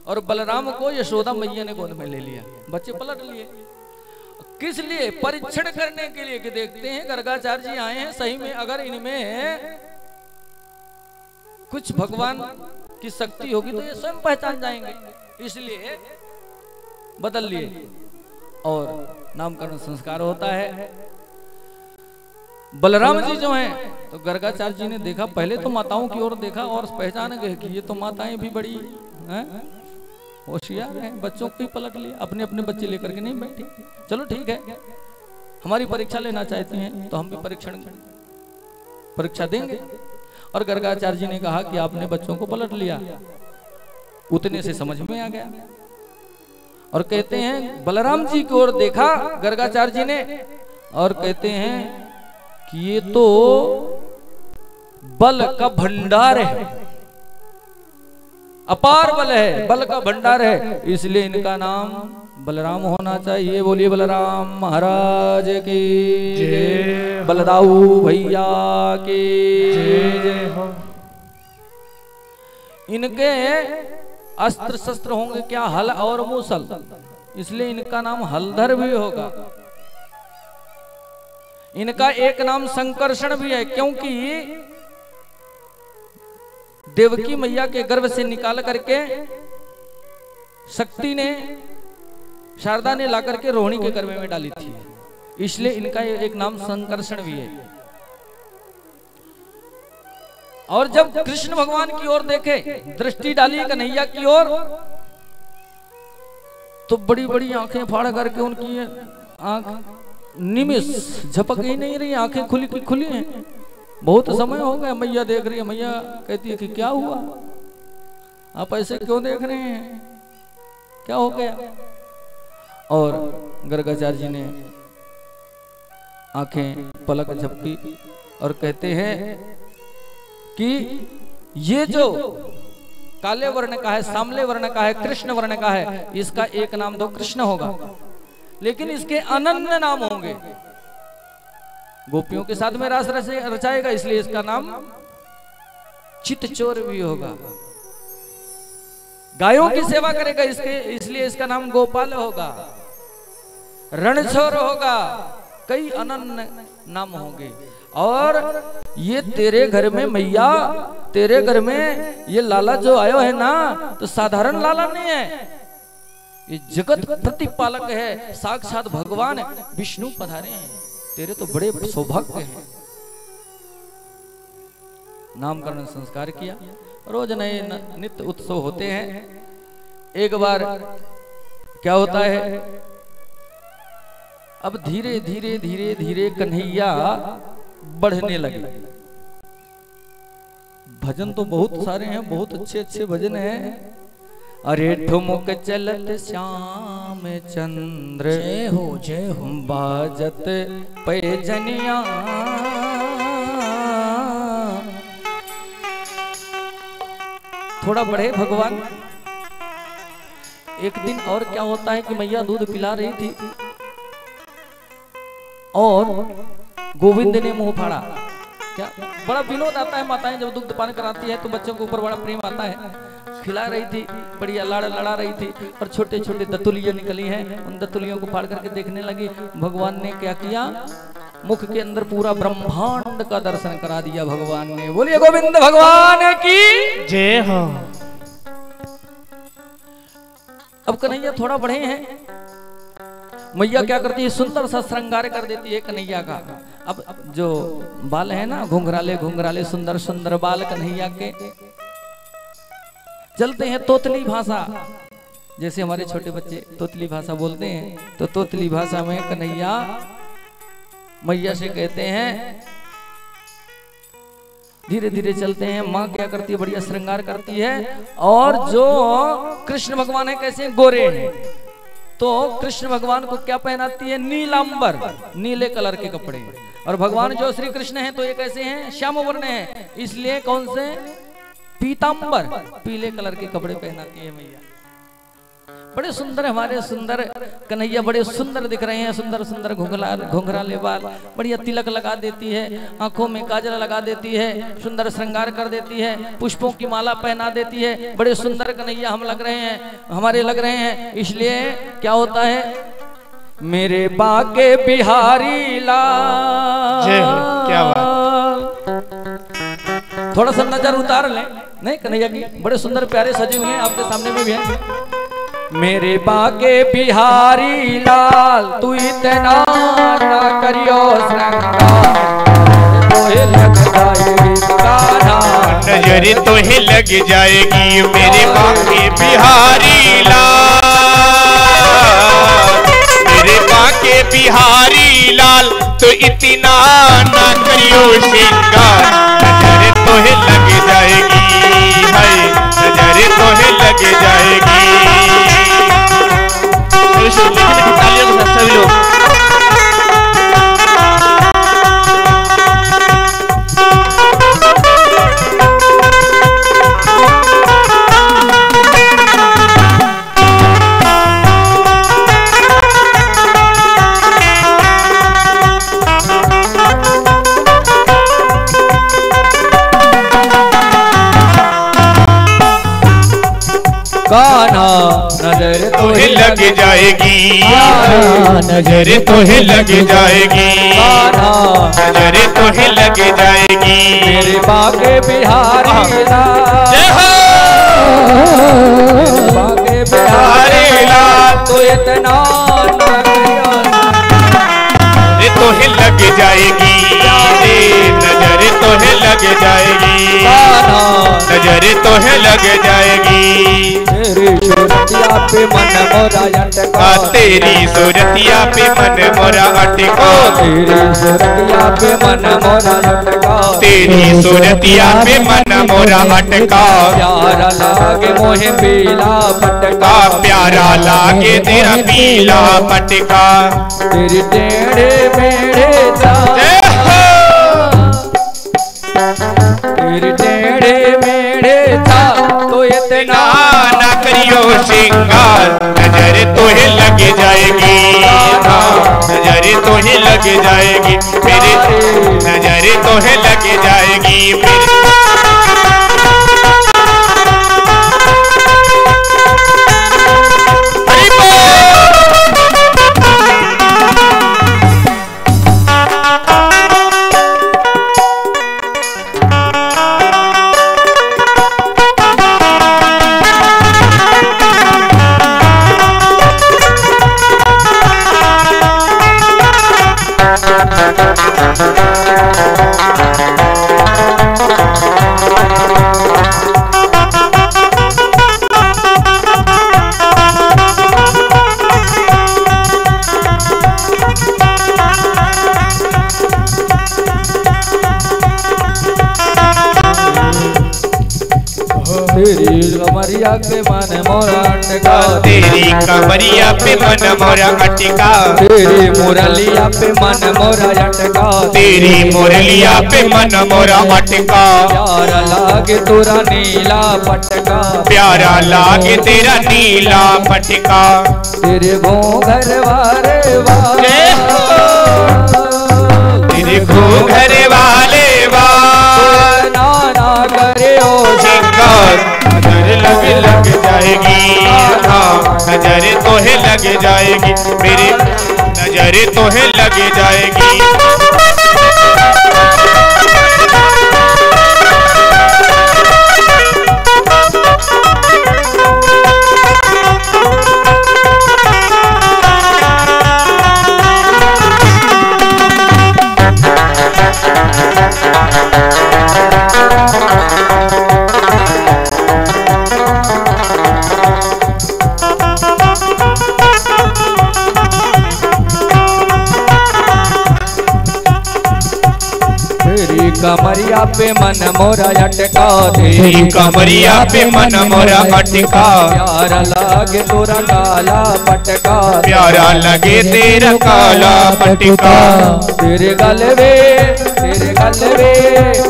और बलराम को यशोदा मैया ने गोद में ले लिया। बच्चे पलट लिए। किस लिए? परीक्षण करने के लिए कि देखते हैं गर्गाचार्य जी आए हैं, सही में अगर इनमें कुछ भगवान की शक्ति होगी तो ये स्वयं पहचान जाएंगे। इसलिए बदल लिए और नामकरण संस्कार होता है। बलराम जी जो हैं तो गर्गाचार्य जी ने देखा, पहले तो माताओं की ओर देखा और पहचान गए कि ये तो माताएं भी बड़ी होशियार हैं। बच्चों को ही पलट लिया, अपने अपने बच्चे लेकर के नहीं बैठे। चलो ठीक है, हमारी परीक्षा लेना चाहती हैं तो हम भी परीक्षा देंगे। और गर्गाचार्य जी ने कहा कि आपने बच्चों को पलट लिया। उतने से समझ में आ गया और कहते हैं बलराम जी की ओर देखा गर्गाचार्य जी ने और कहते हैं कि ये तो बल का भंडार है, अपार बल है, बल का भंडार है, इसलिए इनका नाम बलराम होना चाहिए। बोलिए बलराम महाराज की जय, बलदाऊ भैया की जय हो। इनके अस्त्र शस्त्र होंगे क्या? हल और मूसल, इसलिए इनका नाम हलधर भी होगा। इनका एक नाम संकर्षण भी है, क्योंकि देवकी मैया के गर्भ से निकाल करके शक्ति ने, शारदा ने ला करके रोहिणी के गर्भ में डाली थी, इसलिए इनका एक नाम संकर्षण भी है। और जब कृष्ण भगवान की ओर देखे, दृष्टि डाली कन्हैया की ओर, तो बड़ी बड़ी आंखें फाड़ करके उनकी आंख निमिष झपक ही नहीं रही, आंखें खुली की खुली हैं। बहुत समय हो गया, मैया देख रही है। मैया कहती है कि क्या हुआ, आप ऐसे क्यों देख रहे हैं, क्या हो गया? और गर्गाचार्य जी ने आंखें पलक झपकी और कहते हैं कि ये जो काले वर्ण का है, सांवले वर्ण का है, कृष्ण वर्ण का है, इसका एक नाम तो कृष्ण होगा, लेकिन इसके अनन्य नाम होंगे। गोपियों के साथ में रास रचाएगा, इसलिए इसका नाम चितचोर भी होगा। गायों की सेवा करेगा, इसलिए इसका नाम गोपाल होगा। रणछोर होगा, कई अनन्य नाम होंगे। और ये तेरे घर में मैया, तेरे घर में ये लाला जो आयो है ना, तो साधारण लाला नहीं है, ये जगत प्रतिपालक है, साक्षात भगवान विष्णु पधारे हैं। तेरे तो बड़े सौभाग्य हैं। नामकरण संस्कार किया, रोज नए नित्य उत्सव होते हैं। एक बार क्या होता है, अब धीरे धीरे धीरे धीरे कन्हैया बढ़ने लगे। भजन तो बहुत सारे हैं, बहुत अच्छे अच्छे भजन हैं। अरे ठुमुक चलत श्याम चंद्र, जय हो बाजत पैजनिया। थोड़ा बढ़े भगवान। एक दिन और क्या होता है कि मैया दूध पिला रही थी और गोविंद ने मुंह फाड़ा। क्या बड़ा विनोद आता है, माताएं जब दुग्ध पान कराती है तो बच्चों के ऊपर बड़ा प्रेम आता है। खिला रही थी, बढ़िया लड़ा रही थी, और छोटे छोटे दतुलियां निकली हैं। उन दतुलियों को फाड़ करके देखने लगी। भगवान ने क्या किया, मुख के अंदर पूरा ब्रह्मांड का दर्शन करा दिया भगवान ने। बोलिए गोविंद भगवान की जय हो। अब कन्हैया थोड़ा बढ़े हैं, मैया क्या करती है, सुंदर सा श्रृंगार कर देती है कन्हैया का। अब जो बाल है ना, घुंघराले घुंघराले सुंदर सुंदर बाल कन्हैया के चलते हैं। तोतली भाषा, जैसे हमारे छोटे बच्चे तोतली भाषा बोलते हैं, तो तोतली भाषा में कन्हैया मैया से कहते हैं। धीरे धीरे चलते हैं। माँ क्या करती है, बढ़िया श्रृंगार करती है। और जो कृष्ण भगवान है कैसे गोरे हैं, तो कृष्ण भगवान को क्या पहनाती है, नीलांबर, नीले कलर के कपड़े। और भगवान जो श्री कृष्ण हैं तो ये कैसे हैं, श्याम वर्ण हैं, इसलिए कौन से, पीतांबर, पीले कलर के कपड़े पहनाती है मैया। बड़े सुंदर हमारे सुंदर कन्हैया, बड़े सुंदर दिख रहे हैं। सुंदर सुंदर घुंघराले बाल, बढ़िया तिलक लगा देती है, आंखों में काजल लगा देती है, सुंदर श्रृंगार कर देती है, पुष्पों की माला पहना देती है। बड़े सुंदर कन्हैया हम लग रहे हैं, हमारे लग रहे हैं। इसलिए क्या होता है, मेरे बाके बिहारी लाल। क्या बात। थोड़ा सा नजर उतार लें, नहीं कन्हैया की बड़े सुंदर प्यारे सजे हुए हैं, आपके सामने में भी हैं। मेरे बाके बिहारी लाल, तू इतना ना करियो श्रृंगार, तोहे लग जाएगी कान्हा, नजर तोहे लग जाएगी मेरे बाके बिहारी लाल, मेरे बाके बिहारी लाल, तो इतना ना करियो श्रृंगार, नजर तोहे लग जाएगी, हाय नजर तोहे लग जाएगी। तालियों के साथ सभी लोग। कान्हा नजर तोहे लग जाएगी, नजर तोहे लग जाएगी, नजर तोहे लग जाएगी, मेरे बाके बिहारी लाल, जय हो बाके बिहारी लाल, तो इतना तोहे लग जाएगी, नजर तोहे लग जाएगी, नजर तोहे लग जाएगी। सूरतिया पे मन मोरा अटका, तेरी सूरतिया पे मन मोरा अटका, तेरी सूरतिया पे मन मोरा अटका, तेरी सूरतिया पे मन मोरा अटका। प्यारा लागे मोहे पीला पटका, प्यारा लागे तेरा पीला पटका, तेरी टेढ़े मेढ़े चाल, तेरी टेढ़े मेढ़े चाल तो इतना ना करियो श्रृंगार, नजर तोहे लग जाएगी, नजर तोहे लग जाएगी, मेरे नजर तोहे लग जाएगी मेरे। तेरी कमरिया पे मन मोरा अटका, तेरी कमरिया पे मन मोरा अटका, तेरी मुरलिया पे मन मोरा अटका, तेरी मुरलिया पे मन मोरा अटका। प्यारा लागे तोरा नीला पटका, प्यारा लागे तेरा नीला पटका, तेरे घूंघर वारे वाले, तेरे घूंघर वाले वाल नाना करे ओ श्रृंगार, नजर लग जाएगी, हाँ नजर तोहे लग जाएगी मेरी, नजर तोहे लग जाएगी। कमरिया पे मन मोरा अटका, तेरी कमरिया पे मन मोरा अटका, प्यारा लागे तोरा काला पटका, प्यारा लगे तेरा काला पटका, तेरे गलवे तेरे गलवे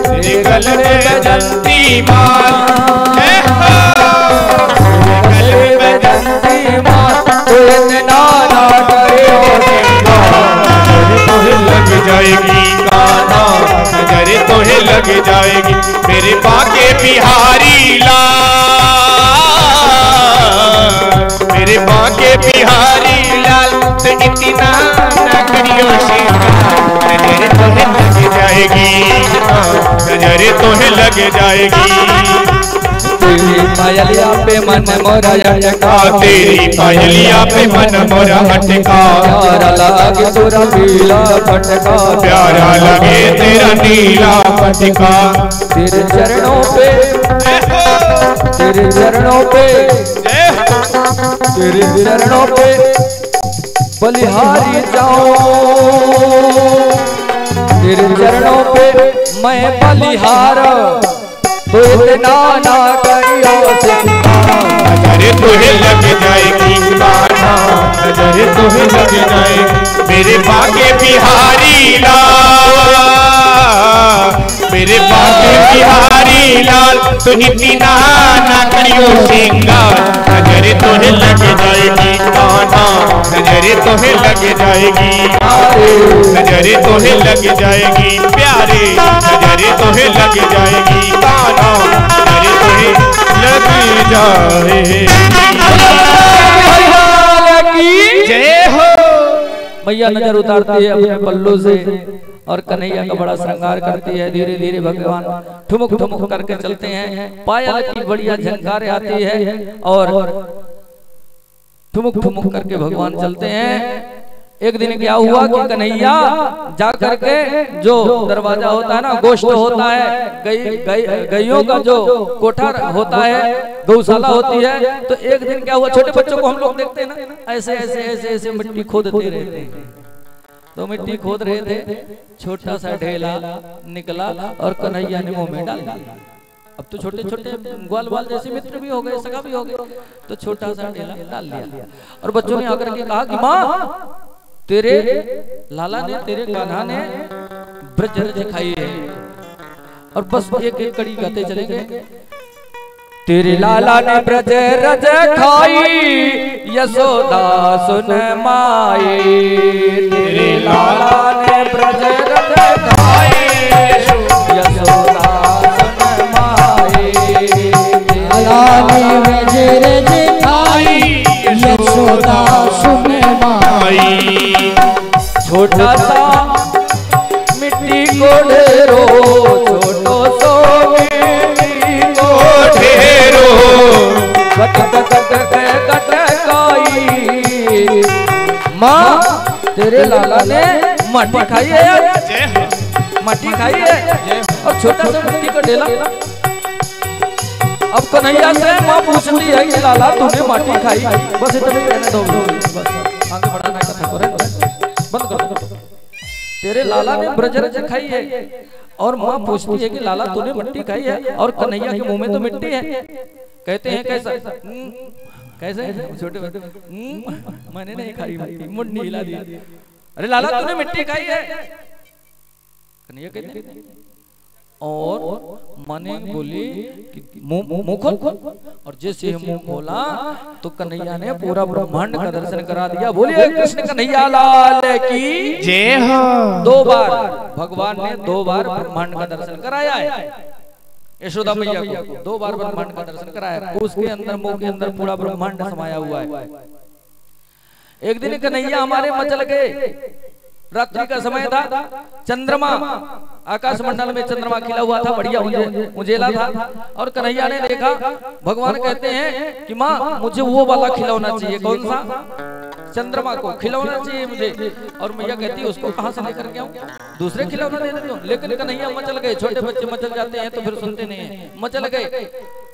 तेरे गलवे बजंती माल, तेरे गलवे बजंती माल तो इतना ना करे ओ तोहे लग जाएगी गाना, नजर तोहे लग जाएगी मेरे बाके बिहारी लाल, मेरे बाके बिहारी लाल तो इतना ना करियो श्रृंगार, नजर तोहे लग जाएगी, नजर तोहे लग जाएगी। तेरी पायलिया पे मन मोरा अटका, तेरी पायलिया पे मन मोरा अटका, प्यारा लागे तोरा पीला पटका, प्यारा लगे तेरा नीला पटका, तेरे चरणों पे तेरे चरणों पे तेरे चरणों पे बलिहारी जाऊं, तेरे चरणों पे मैं बलिहार तो इतना ना करियो श्रृंगार, नजर तोहे लग जाएगी गाना, नजर तोहे लग जाएगी मेरे बाके बिहारी लाल, मेरे बाके बिहारी लाल तो इतना ना करियो श्रृंगार, नजर तोहे लग जाएगी गाना, नजर तोहे लग जाएगी, नजर तोहे लग जाएगी प्यारे, नजर तोहे लग जाएगी गाना, नजर तोहे लग जाएगी। जय हो। मैया नजर उतारती है अपने पल्लू से और कन्हैया का बड़ा श्रृंगार करती है। धीरे धीरे भगवान ठुमुक ठुमुक करके चलते हैं। पायल की बढ़िया झंकारें आती है और ठुमुक ठुमुक करके भगवान चलते हैं। एक दिन क्या हुआ कि कन्हैया जा करके जो दरवाजा होता है ना, गोश्त होता है, गायों का जो कोठा होता है, गौशाला होती है, तो एक दिन क्या हुआ, छोटे बच्चों को हम लोग देखते हैं ना, ऐसे ऐसे ऐसे ऐसे मिट्टी खोदते रहते हैं। तो मिट्टी खोद रहे थे, छोटा सा ढेला निकला और कन्हैया ने मुंह में डाल दिया। अब तो छोटे छोटे ग्वाल बाल जैसे मित्र भी हो गए, सगा भी हो गए, तो छोटा सा ढेला डाल दिया। और बच्चों ने आकर के कहा कि माँ, तेरे लाला ने, तेरे कान्हा ने ब्रज रज खाई है। और बस एक एक कड़ी गाते चलेंगे। तेरे लाला ने ब्रज रज खाई, यशोदा सुन माई। तेरे लाला ने ब्रज रज खाई, यशोदा सुन माई। लाला ने ब्रज रज खाई, यशोदा सुन माई। छोटा सा मिट्टी को ढेरो, छोटो सो मिट्टी को ढेरो, कट कट कट कटकाई। माँ, तेरे लाला ने माटी खाई है, माटी खाई है, और छोटा सा मिट्टी का ढेला। अब कन्हैया से माँ पूछती है कि लाला तूने माटी खाई? बस इतना कहने दो, बस आगे बढ़ाना कथा को बंद कर दो। तेरे लाला ने ब्रज रज खाई है, और माँ पूछती है कि लाला तूने मिट्टी खाई है? और कन्हैया के मुंह में तो मिट्टी है। कहते हैं कैसा, कैसे छोटे मैंने नहीं खाई मिट्टी, मुंडी हिला दिया। अरे लाला तूने मिट्टी खाई है? कन्हैया कहते हैं, और माने बोली कि मुंह खोल। और जैसे मुंह खोला तो कन्हैया ने पूरा ब्रह्मांड का दर्शन करा दिया। बोलिए कृष्ण कन्हैया लाल की जय हो। 2 बार भगवान ने 2 बार ब्रह्मांड का दर्शन कराया है यशोदा मैया को। 2 बार ब्रह्मांड का दर्शन कराया, उसके अंदर मुंह के अंदर पूरा ब्रह्मांड समाया हुआ है। एक दिन कन्हैया हमारे मचल गए, रात्रि का समय था, चंद्रमा आकाश मंडल में चंद्रमा खिला हुआ था, बढ़िया उजेला था। और कन्हैया ने देखा, भगवान कहते हैं कि माँ मुझे वो वाला खिलौना चाहिए। कौन सा? चंद्रमा को खिलौना चाहिए मुझे। और मैया कहती है उसको कहाँ से लेकर के आऊं, दूसरे खिलौना दे देती हूँ। लेकिन कन्हैया मचल गए, छोटे बच्चे मचल जाते हैं तो फिर सुनते नहीं है, मचल गए।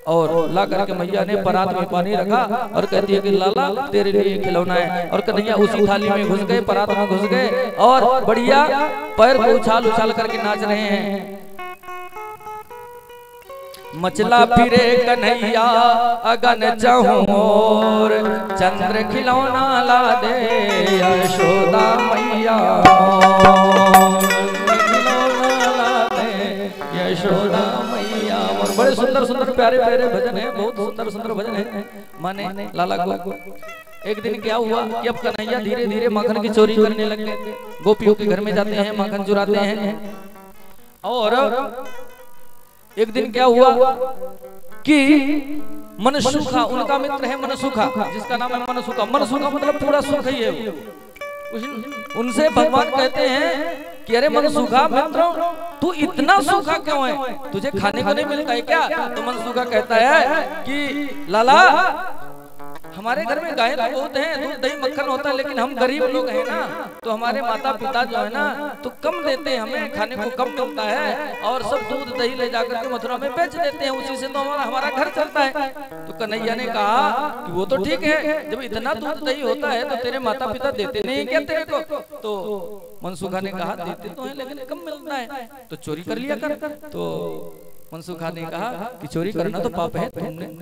और ला करके मैया ने परात में पानी रखा और कहती है कि लाला तेरे लिए खिलौना है। और कन्हैया उसी थाली में घुस गए, परात में घुस गए, और बढ़िया पैर को उछाल उछाल करके नाच रहे हैं। मचला फिरे कन्हैया अगन चहुर, चंद्र खिलौना ला दे यशोदा मैया। यशोदा मैया। और बड़े सुंदर सुंदर प्यारे प्यारे भजन है, बहुत सुंदर सुंदर भजन है माने लाला को। एक दिन क्या हुआ कि अब कन्हैया धीरे धीरे माखन की चोरी करने लगे। गोपियों के घर में जाते हैं, माखन चुराते हैं। और एक दिन क्या हुआ कि मनसुखा, उनका मित्र है मनसुखा, जिसका नाम है मनसुखा। मनसुखा मतलब पूरा सुख ही है। उनसे भगवान कहते हैं कि अरे मनसुखा मित्र, तू इतना सूखा क्यों है, तुझे खाने को नहीं मिलता है क्या? तो मनसुखा कहता है कि लाला हमारे घर में गाय बहुत हैं, दूध दही मक्खन होता है, लेकिन हम गरीब लोग हैं ना, तो हमारे माता पिता जो है ना तो कम देते हैं, हमें खाने को कम मिलता है, और सब दूध दही ले जाकर के मथुरा में बेच देते हैं, उसी से तो हमारा घर चलता है। तो कन्हैया ने कहा कि वो तो ठीक है, जब इतना दूध दही होता है तो तेरे माता पिता देते नहीं क्या तेरे को? तो मनसुखा ने कहा देते तो है लेकिन कम मिलता है, तो चोरी कर लिया कर। तो मनसुखा ने कहा कि चोरी करना तो पाप है,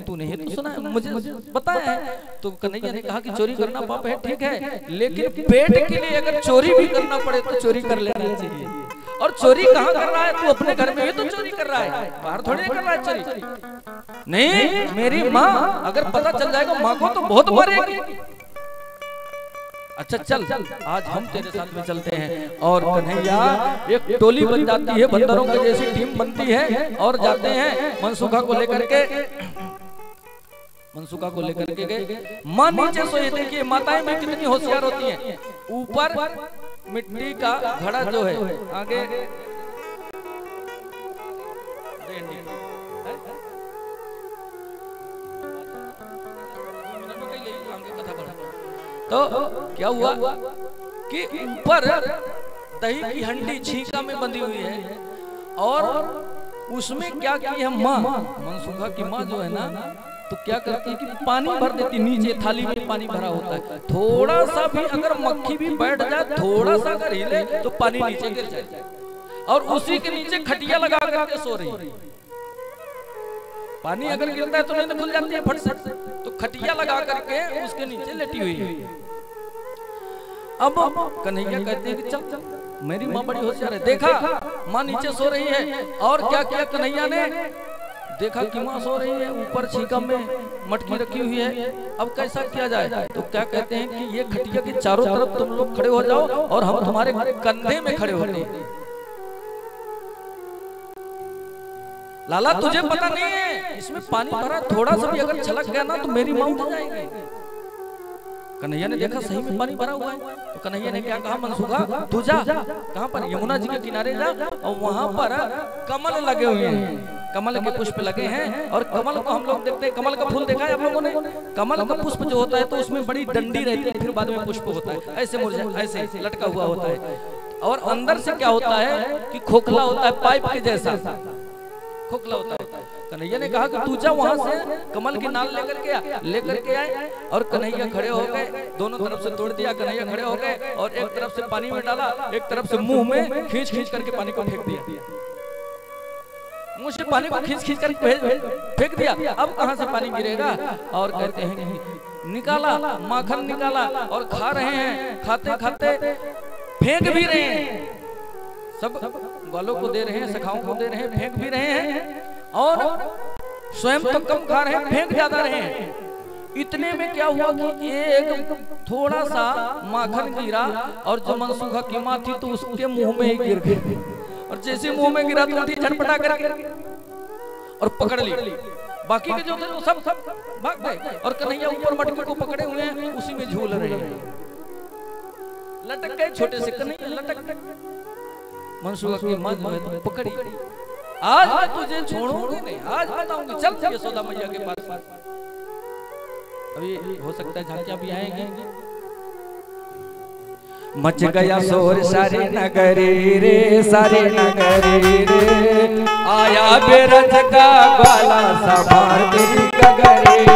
तूने ही तो सुना है, मुझे बताया है। तो कन्हैया ने कहा कि चोरी करना पाप है, ठीक है, लेकिन पेट के लिए अगर चोरी भी करना पड़े तो चोरी कर लेना चाहिए। और चोरी कहाँ कर रहा है तू? अपने घर में ही तो चोरी कर रहा है, बाहर थोड़ी कर रहा है चोरी। नहीं, मेरी माँ अगर पता चल जाएगा माँ को तो बहुत मारेगी। अच्छा चल, आज हम तेरे साथ में चलते हैं। और कन्हैया एक टोली बन जाती है, बंदरों की जैसी टीम बनती है, और जाते हैं मनसुखा को लेकर के। मनसुखा को लेकर के गए, माँ नीचे सोई। देखिए माताएं में कितनी होशियार होती हैं। ऊपर मिट्टी का घड़ा जो है, आगे तो क्या हुआ कि ऊपर दही की हंडी छींका में बंधी हुई है और उसमें क्या की है माँ मनसुखा की माँ जो है ना, तो क्या करती है कि पानी भर देती, नीचे थाली में पानी भरा होता है, थोड़ा सा भी अगर मक्खी भी बैठ जाए, थोड़ा सा अगर हिले तो पानी नीचे गिर जाए और उसी के नीचे खटिया लगा करके सो रही है। पानी अगर गिरता है तो नींद खुल जाती है फट से, तो खटिया लगा करके उसके नीचे लेटी हुई है। अब कन्हैया कहते हैं कि चल चल, मेरी माँ बड़ी होशियार है, देखा माँ नीचे सो रही है और क्या किया कन्हैया ने, देखा कि माँ सो रही है, ऊपर छीका में मटकी रखी हुई है, अब कैसा किया जाए, तो क्या कहते हैं कि ये खटिया के चारों तरफ तुम लोग खड़े हो जाओ और हम तुम्हारे कंधे में खड़े होते हैं। लाला तुझे पता नहीं है इसमें पानी भरा, थोड़ा सा भी अगर छलक गया ना तो मेरी माँ उठ जाएगी। कन्हैया ने देखा सही में पानी भरा हुआ है, तो कन्हैया ने क्या कहा, मनसुखा तू जा, कहां पर, यमुना जी के किनारे जा और वहां पर कमल लगे हुए हैं, कमल के पुष्प लगे हैं और कमल को हम लोग देखते हैं, कमल का फूल देखा है आप लोगों ने, कमल का पुष्प जो होता है तो उसमें बड़ी डंडी रहती है, फिर बाद में पुष्प होता है, ऐसे मुरझा ऐसे लटका हुआ होता है और अंदर से क्या होता है कि खोखला होता है, पाइप के जैसा खोखला होता है। कन्हैया ने कहा कि तू जा वहां से कमल की नाल लेकर के आए और कन्हैया खड़े हो गए, दोनों तरफ से तोड़ दिया, कन्हैया खड़े हो गए और एक तरफ से पानी में डाला, एक तरफ से मुंह में खींच खींच करके पानी को फेंक दिया, मुंह से पानी को खींच खींच करके फेंक दिया। अब कहां से पानी गिरेगा, और कहते हैं कि निकाला, माखन निकाला और खा रहे हैं, खाते खाते फेंक भी रहे हैं, सब ग्वालों को दे रहे हैं, सखाओं को दे रहे हैं, फेंक भी रहे हैं और स्वयं तो कम खा रहे हैं, फेंक ज्यादा रहे हैं। इतने में क्या हुआ कि एक थोड़ा सा माखन गिरा और जो मनसुखा की माँ थी तो उसके मुंह में ही गिर गई और जैसे मुंह में गिरा तो उठी झटपटा करके और पकड़ ली, बाकी के जो थे वो सब भाग गए और कन्हैया ऊपर मटके को पकड़े हुए हैं, उसी में झूल रहे हैं, लटक गए, छोटे से कन्हैया लटक गए। मनसुखा की माँ जो है तो पकड़ी, आज मैं तुझे छोड़ूंगी नहीं, आज बताऊंगी, चल यशोदा मैया के पास। अभी हो सकता है झांकियां भी आएंगी। मच गया शोर सारे नगरी रे, सारे नगरी रे, आया बेरज का ग्वाला सवार तेरी गगरी रे,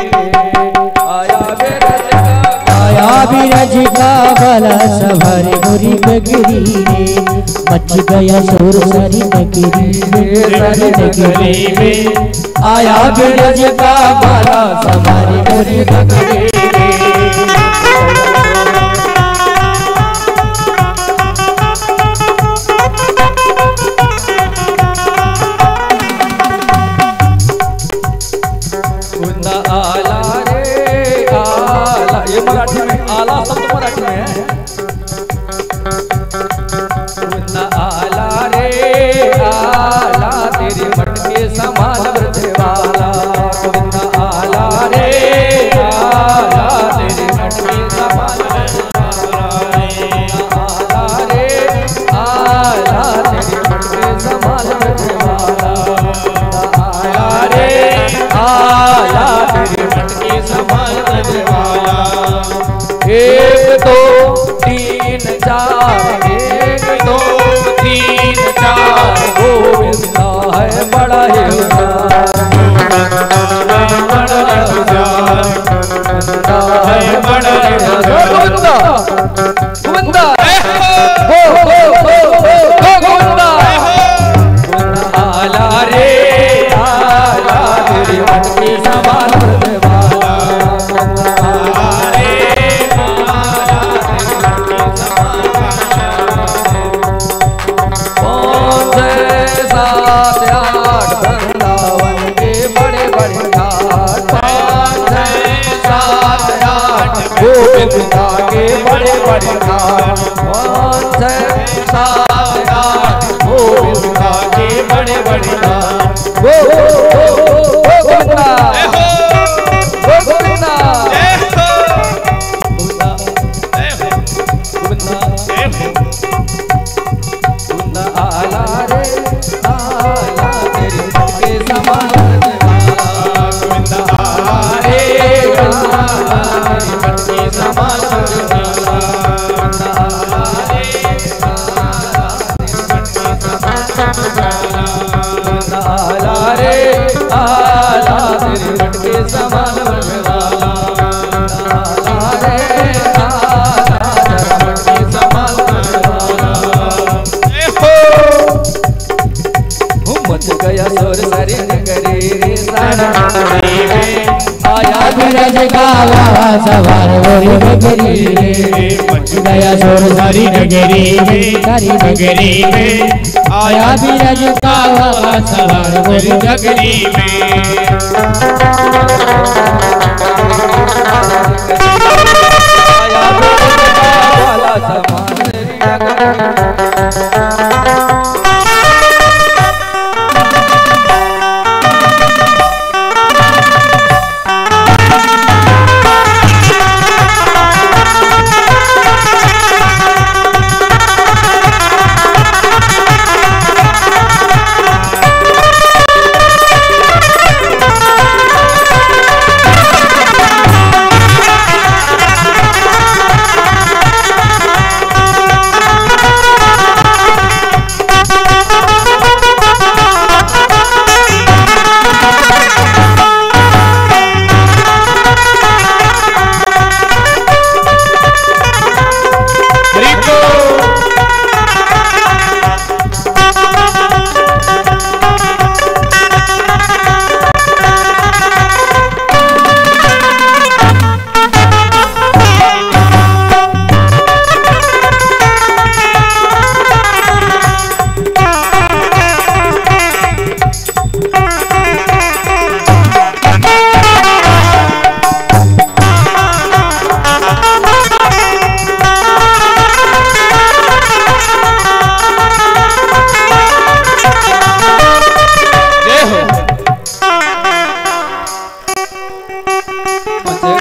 आया बेरज का ग्वाला सवार मोरी गगरी रे, मच गया शोर सारी नगरी रे, सारी नगरी में आया बेरज का ग्वाला सवार मोरी गगरी रे। आला रे आला, ये मराठी में आला शब्द मराठी में है, आला रे आला तेरे मटके समान व्रत वाला, गोविंदा आला रे आला तेरे मटके तेरे मटके समान बनवाला रे लाला तेरा मटके समान बनवाला मच गया शोर सारी नगरी रे सारी नगरी में आया बिरज काला सवार गोरी नगरी रे मच गया शोर सारी नगरी में सारी नगरी में आया बिरज काला सवार गोरी नगरी में आया बिरज काला सवार तेरी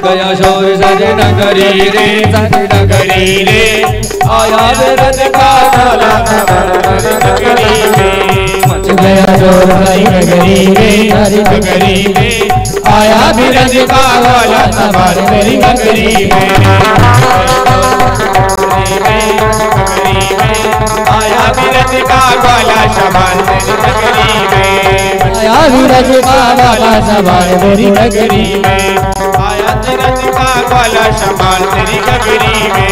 गया शोर सारी नगरी रे सारी नगरी रे आया बिरज काला सवार नगरी में मच गया शोर सारी नगरी रे सारी नगरी में आया बिरज काला सवार मेरी नगरी में आया बिरज काला सवार मेरी नगरी में आया बिरज काला सवार गोरी नगरी में आया बिरज काला सवार तेरी नगरी में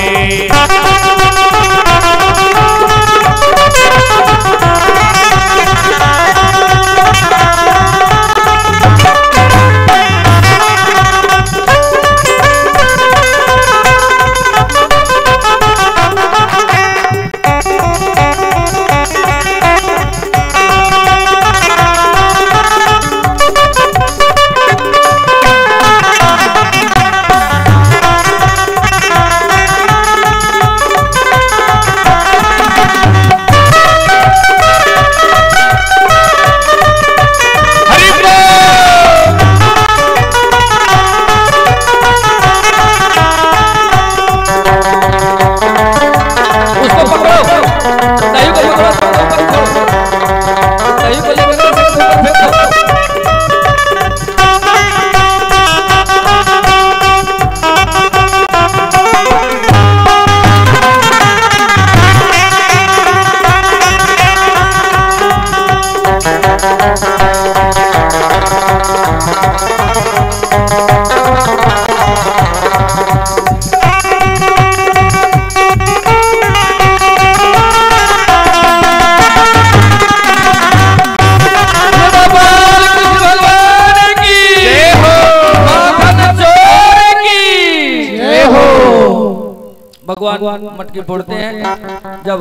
भगवान मटकी फोड़ते हैं जब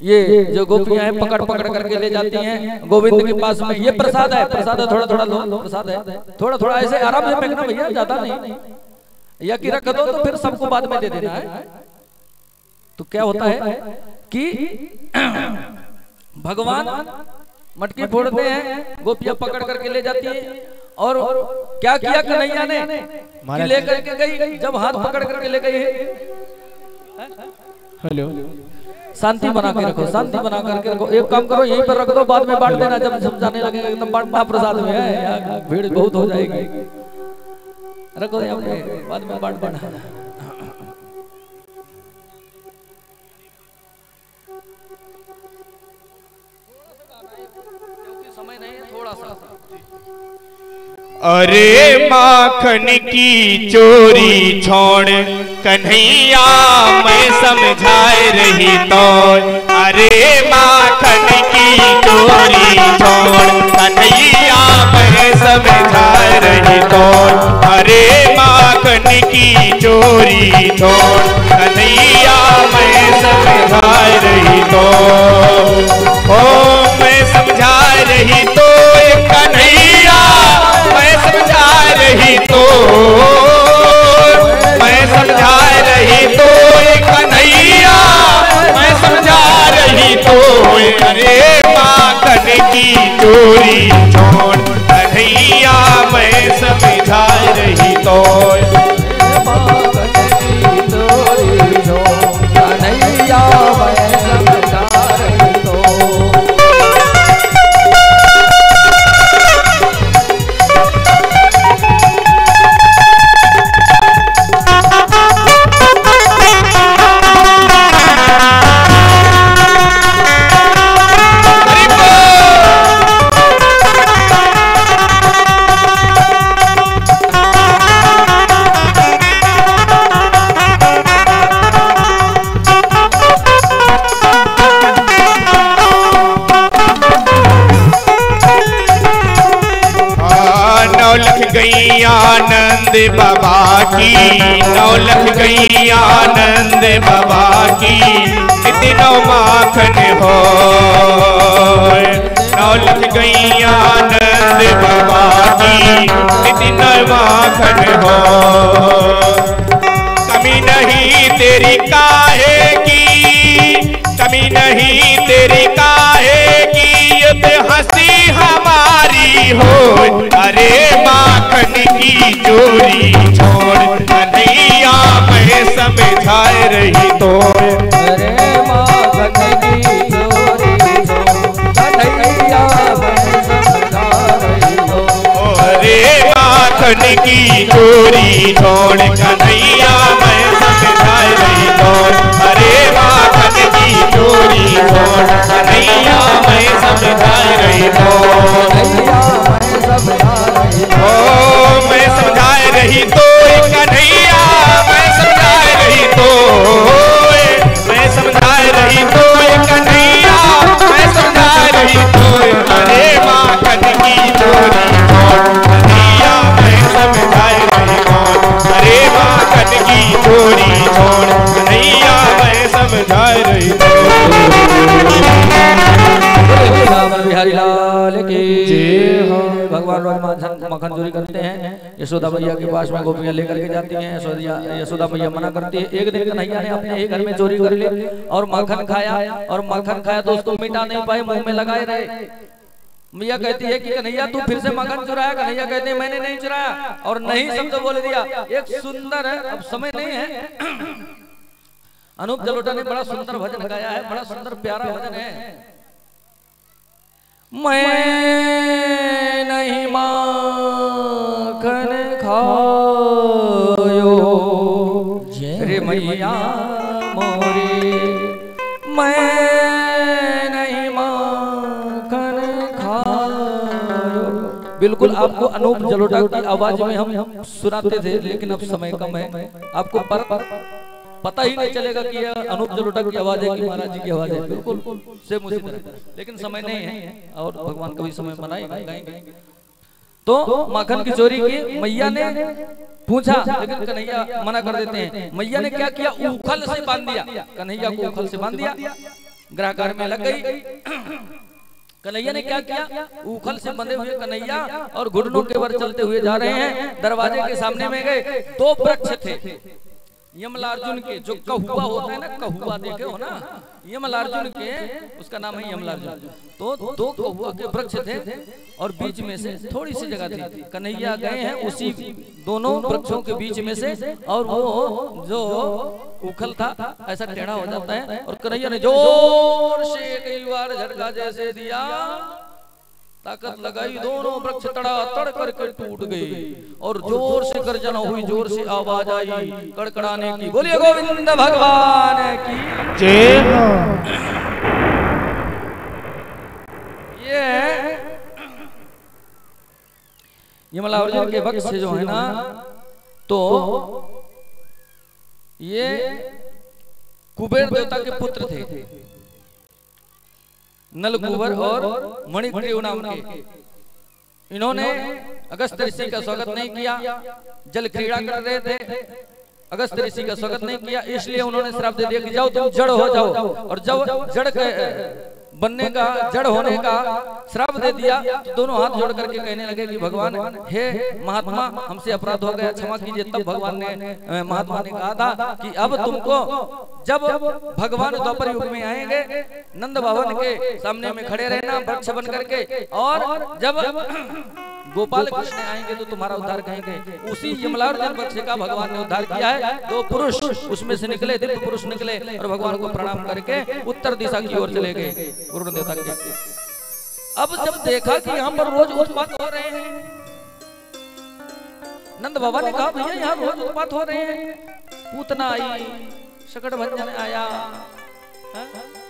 ये जो गोपियां हैं पकड़ पकड़ करके ले जाती हैं गोविंद के पास में। ये प्रसाद है, प्रसाद है, थोड़ा थोड़ा लो, प्रसाद है, थोड़ा थोड़ा ऐसे आराम से फेंकना भैया, ज्यादा नहीं, या कि रख दो तो फिर सबको बाद में दे देना है। तो क्या होता है कि भगवान मटकी फोड़ते हैं, गोपियां पकड़ करके ले जाती है। और क्या किया कन्हैया ने कि लेकर के गई, जब हाथ पकड़ करके ले गई, हेलो, शांति बना के रखो, शांति बना करके रखो। एक काम करो, यहीं पर रख दो, बाद में बांट देना, जब समझाने लगेगा एकदम बांटना प्रसाद में है, भीड़ बहुत हो जाएगी, रखो यहाँ पे, बाद में बांट देना। समय नहीं है, थोड़ा सा अरे माखन की चोरी छोड़ कन्हैया मैं समझाए रही तो। अरे माखन की चोरी छोड़ कन्हैया मैं समझाए रही तो। अरे माखन की चोरी छोड़ कन्हैया मैं समझाए रही तो। ओ मैं समझाए रही तो कन्हैया मैं समझा रही तो। मैं समझा रही तो कन्हैया मैं समझा रही तो। अरे माखन की चोरी छोड़ कन्हैया मैं समझा रही तो। आनंद बाबा की नौलख गई आनंद बाबा की तीनों माखन हो। नौलख गई आनंद बाबा की तीनों माखन हो। कमी नहीं तेरी काहे की, कमी नहीं तेरी काहे की, ये हंसी हमारी हो। अरे माखन की चोरी छोड़ कन्हैया मैं समझाए रही तो। अरे माखन की चोरी छोड़ कन्हैया मैं समझा रही तो। अरे माखन की चोरी छोड़ कन्हैया मैं समझाए रही तो। अरे माखन की चोरी छोड़ कन्हैया मैं समझाए रही तो। ओ मैं समझाए रही तो कन्हैया मैं समझाए रही तो। मैं समझाए रही तो कन्हैया मैं समझाए रही तो। अरे माखन की चोरी छोड़ कन्हैया मैं समझाए रही तो। अरे माखन की चोरी छोड़ कन्हैया मैं समझाए रही तो। बिहारी लाल की भगवान मक्खन चोरी करते हैं। यशोदा मैया के पास में गोपियां लेकर के जाती हैं। यशोदा मैया मना करती है। एक दिन कन्हैया ने अपने ही घर में चोरी कर ली और माखन खाया, और माखन खाया तो उसको मिटा नहीं पाए, मुंह में लगाए रहे। मैया कहती है कि कन्हैया तू फिर से माखन चुराया। कन्हैया कहते हैं मैंने नहीं चुराया, और नहीं शब्द बोल दिया। एक सुंदर है, अब समय नहीं है, अनूप जलोटा ने बड़ा सुंदर भजन गाया है, बड़ा सुंदर प्यारा भजन है। मैं नहीं माखन खायो रे मैया मोरी, मैं नहीं माखन खायो। बिल्कुल आपको अनूप जलोटा की आवाज में हम सुनाते थे, लेकिन अब समय कम है, आपको पता ही नहीं चलेगा कि यह अनूप जलोटा की आवाज है कि महाराज जी की आवाज है। बिल्कुल से मुझे, लेकिन समय नहीं है और भगवान कभी समय बनाएंगे। तो माखन की चोरी की मैया ने पूछा, लेकिन कन्हैया मना कर देते हैं। मैया ने क्या किया, उखल से बांध दिया, कन्हैया को उखल से बांध दिया, ग्राहकार में लग गई। कन्हैया ने क्या किया, उखल से बंधे हुए कन्हैया और घुटनों के बल चलते हुए जा रहे हैं। दरवाजे के सामने में गए, दो वृक्ष थे यमलार्जुन के, जो कहुआ होता है ना, कहुआ देखे हो ना, यमलार्जुन के, उसका नाम है यमलार्जुन। तो दो कहुआ के वृक्ष थे और बीच में से थोड़ी सी जगह थी। कन्हैया गए हैं उसी दोनों वृक्षों के बीच में से, और वो जो उखल था ऐसा टेढ़ा हो जाता है, और कन्हैया ने जोर से कई बार झटका जैसे दिया, ताकत लगाई, दोनों वृक्ष तड़ातड़ करके टूट गए और जोर से गर्जना हुई, जोर से आवाज आई कड़कड़ाने की। बोलिए गोविंद भगवान की जय हो। यमलार्जुन के वक्त से जो है ना, तो ये कुबेर देवता के पुत्र थे, नलकुबर और मणिग्रीव नाम के। इन्होंने अगस्त ऋषि का स्वागत नहीं किया, जल क्रीड़ा कर रहे थे, अगस्त ऋषि का स्वागत नहीं किया, इसलिए उन्होंने श्राप दे दिया कि जाओ तुम जड़ हो जाओ। और जब जड़ बनने का, जड़ होने का श्राप दे दिया, तो दोनों हाथ जोड़ करके कहने लगे कि भगवान, हे महात्मा, हमसे अपराध हो गया, क्षमा कीजिए। तब भगवान ने, महात्मा ने कहा था कि अब तुमको, जब भगवान द्वापर युग में आएंगे, नंद भवन के सामने में खड़े रहना वृक्ष बन करके, और जब गोपाल कृष्ण आएंगे तो तुम्हारा उद्धार कहेंगे। उसी यमलार्जुन वृक्ष का भगवान ने उद्धार किया है। दो पुरुष उसमें से निकले, दिव्य पुरुष निकले, और भगवान को प्रणाम करके उत्तर दिशा की ओर चले गए वरुण देवता के। अब जब देखा कि यहाँ पर रोज उत्पात हो रहे हैं, नंद बाबा ने कहा भैया यहाँ रोज उत्पात हो रहे हैं। पूतना आई, शकट भंजन आया,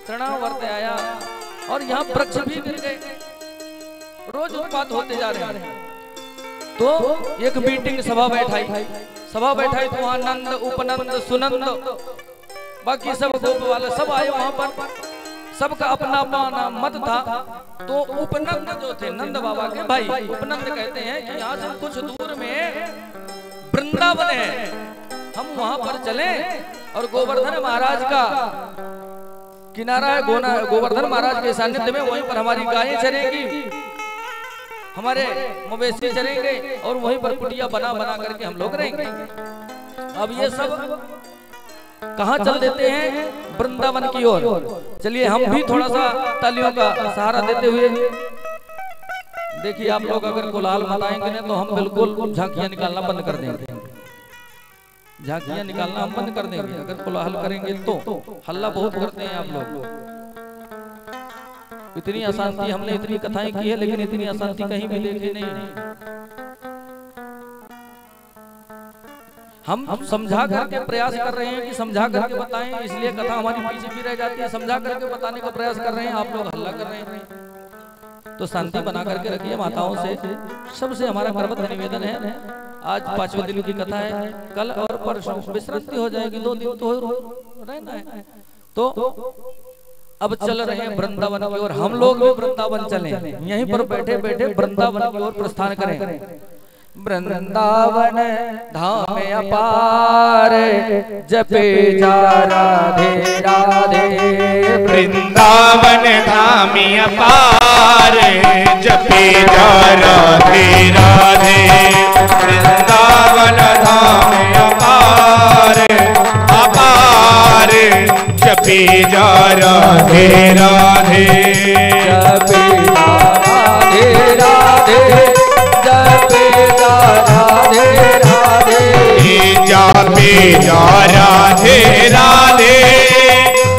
तृणावर्त आया, और यहाँ वृक्ष भी गिर गए, रोज उत्पात होते जा रहे हैं। तो एक मीटिंग सभा बैठाई तो वहां नंद, उपनंद, सुनंद, बाकी सब गोप वाले सब आए वहां पर। सबका अपना अपना मत था। तो उपनंद जो थे, नंद बाबा के भाई उपनंद, कहते हैं कि यहाँ से कुछ दूर में वृंदावन है, हम वहां पर चलें, और गोवर्धन महाराज का किनारा है, गोवर्धन महाराज के सानिध्य में, वहीं पर हमारी गायें चरेंगी, हमारे मवेशी चरेंगे, और वहीं पर कुटिया बना बना करके हम लोग रहेंगे। अब ये सब कहाँ चल देते हैं? वृंदावन की ओर। चलिए हम भी थोड़ा सा तालियों का सहारा देते हुए, देखिए आप लोग अगर कोलाहल मचाएंगे ना तो हम बिल्कुल झांकियां निकालना बंद कर देंगे। झांकियां निकालना हम बंद कर देंगे अगर कोलाहल करेंगे तो। हल्ला बहुत करते हैं आप लोग। इतनी अशांति, हमने इतनी कथाएं की है, लेकिन इतनी अशांति कहीं भी देखी नहीं। हम समझा करके प्रयास कर रहे हैं कि समझा करके बताएं, इसलिए कथा हमारी पीछे भी रह जाती है। समझा करके बताने का प्रयास कर रहे हैं, आप लोग हल्ला कर रहे हैं। तो शांति बना करके रखिए। माताओं से, सबसे हमारा करबद्ध निवेदन है, आज 5वें दिन की कथा है, कल और परसों विश्रांति हो जाएगी, 2 दिन तो रहना है। तो अब चल रहे हैं वृंदावन की ओर। हम लोग भी वृंदावन चलें, यहीं पर बैठे बैठे वृंदावन की ओर प्रस्थान करें। वृंदावन धाम अपार, जपे जा राधे राधे। वृंदावन धाम अपार, जपे जा राधे राधे। वृंदावन धाम अपार, अपार, जपे जा राधे राधे। जपे जा राधे राधे, जपे जा राधे राधे। जपे जा राधे राधे,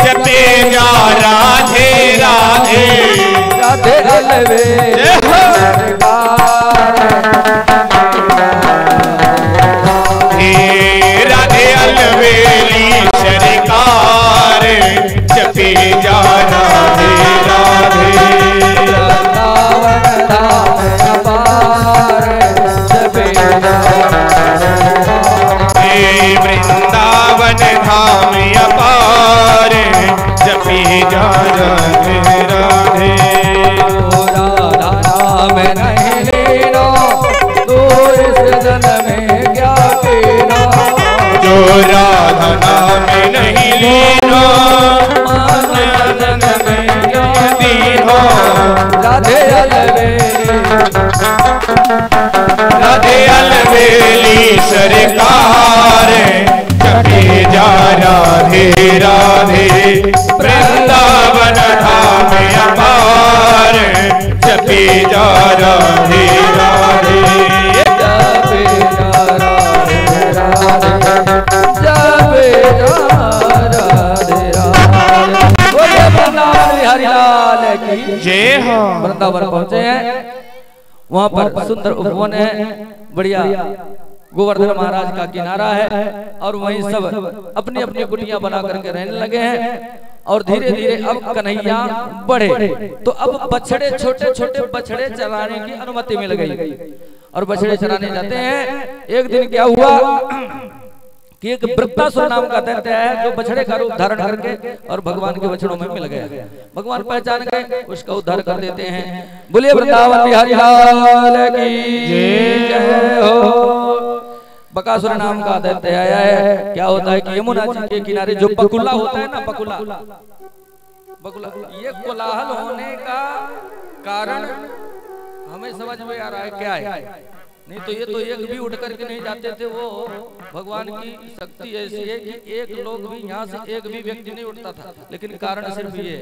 जपे जा राधे राधे। राधे अलवे राधे अलवेली सरकार, जपे जा राधे राधे। वृंदावन धाम अपार, जपे जा वृंदावन धाम अपार, जपे जा राधे राधे। राधा नाम नहीं लेना, तो इस जन्म में क्या केना। जो राधा नाम नहीं लेना, जन्म में क्या दीना। राधे अलवे राधे अलवेली सरकार, जपे जा राधे राधे। वृंदावन धाम अपार, जपे जा राधे राधे। जपे जा राधे राधे, जपे जा राधे राधे। बोले वृंदावन बिहारी लाल की जय हो। वृंदावन पहुंचे हैं, वहां पर सुंदर उपवन है, बढ़िया गोवर्धन महाराज का किनारा है, और वहीं सब अपनी अपनी कुटियां बना करके रहने लगे हैं। और धीरे धीरे अब कन्हैया बढ़े, तो अब बछड़े, छोटे छोटे बछड़े चलाने की अनुमति मिल गई। और बछड़े चराने जाते हैं। एक दिन क्या हुआ कि एक वृत्तासुर नाम का दैत्य है जो बछड़े का रूप धारण करके और भगवान के बछड़ों में मिल गया। भगवान पहचान गए, उसका उद्धार कर देते हैं। बोलिए वृंदावन बिहारी लाल की जय हो। बकासुर नाम का दैत्य आया है। क्या होता है कि यमुना जी के किनारे जो बकुला होता है ना, बकुला बकुला, ये कोलाहल होने का कारण हमें समझ में आ रहा है क्या है। नहीं तो ये तो एक भी उठ करके नहीं जाते थे। वो भगवान की शक्ति ऐसी है कि एक लोग भी यहाँ से एक भी व्यक्ति नहीं उठता था। लेकिन कारण सिर्फ ये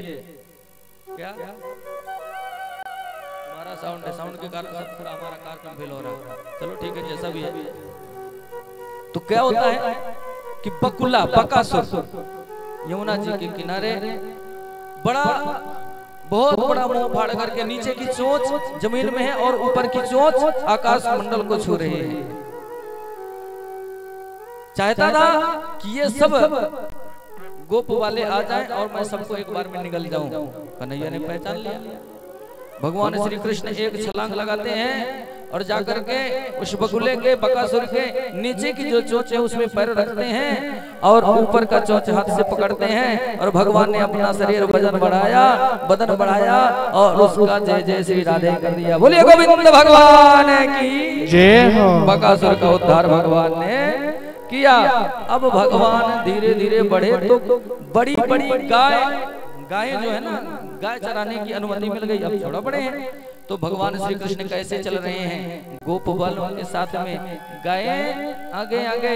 क्या, हमारा साउंड है, साउंड के कारण थोड़ा हमारा कार्यक्रम फेल हो रहा है। चलो ठीक है, जैसा भी है। तो क्या होता है कि बकुला बकासुर यमुना जी के किनारे बड़ा बहुत बड़ा मुंह फाड़ करके नीचे की चोंच जमीन में है और ऊपर की चोंच आकाश मंडल को छू रही है। चाहता था कि ये सब गोप वाले आ जाएं और मैं सबको एक बार में निगल जाऊं। कन्हैया ने पहचान लिया। भगवान श्री कृष्ण एक छलांग लगाते हैं और जाकर के उस बकुले के बकासुर के नीचे की जो चोंच है उसमें पैर रखते हैं और ऊपर का चोंच हाथ से पकड़ते हैं। और भगवान ने अपना शरीर वजन बढ़ाया, बदन बढ़ाया और उसका जय जय श्री राधे कर दिया। बोलिए गोविंद भगवान की जय हो। बकासुर का उद्धार भगवान ने किया। अब भगवान धीरे धीरे बढ़े तो बड़ी बड़ी गाय जो है ना, गाय चराने की अनुमति मिल गई। अब थोड़ा बड़े हैं तो भगवान श्री कृष्ण कैसे चल रहे हैं, गोप बालों के साथ में गायें आगे आगे,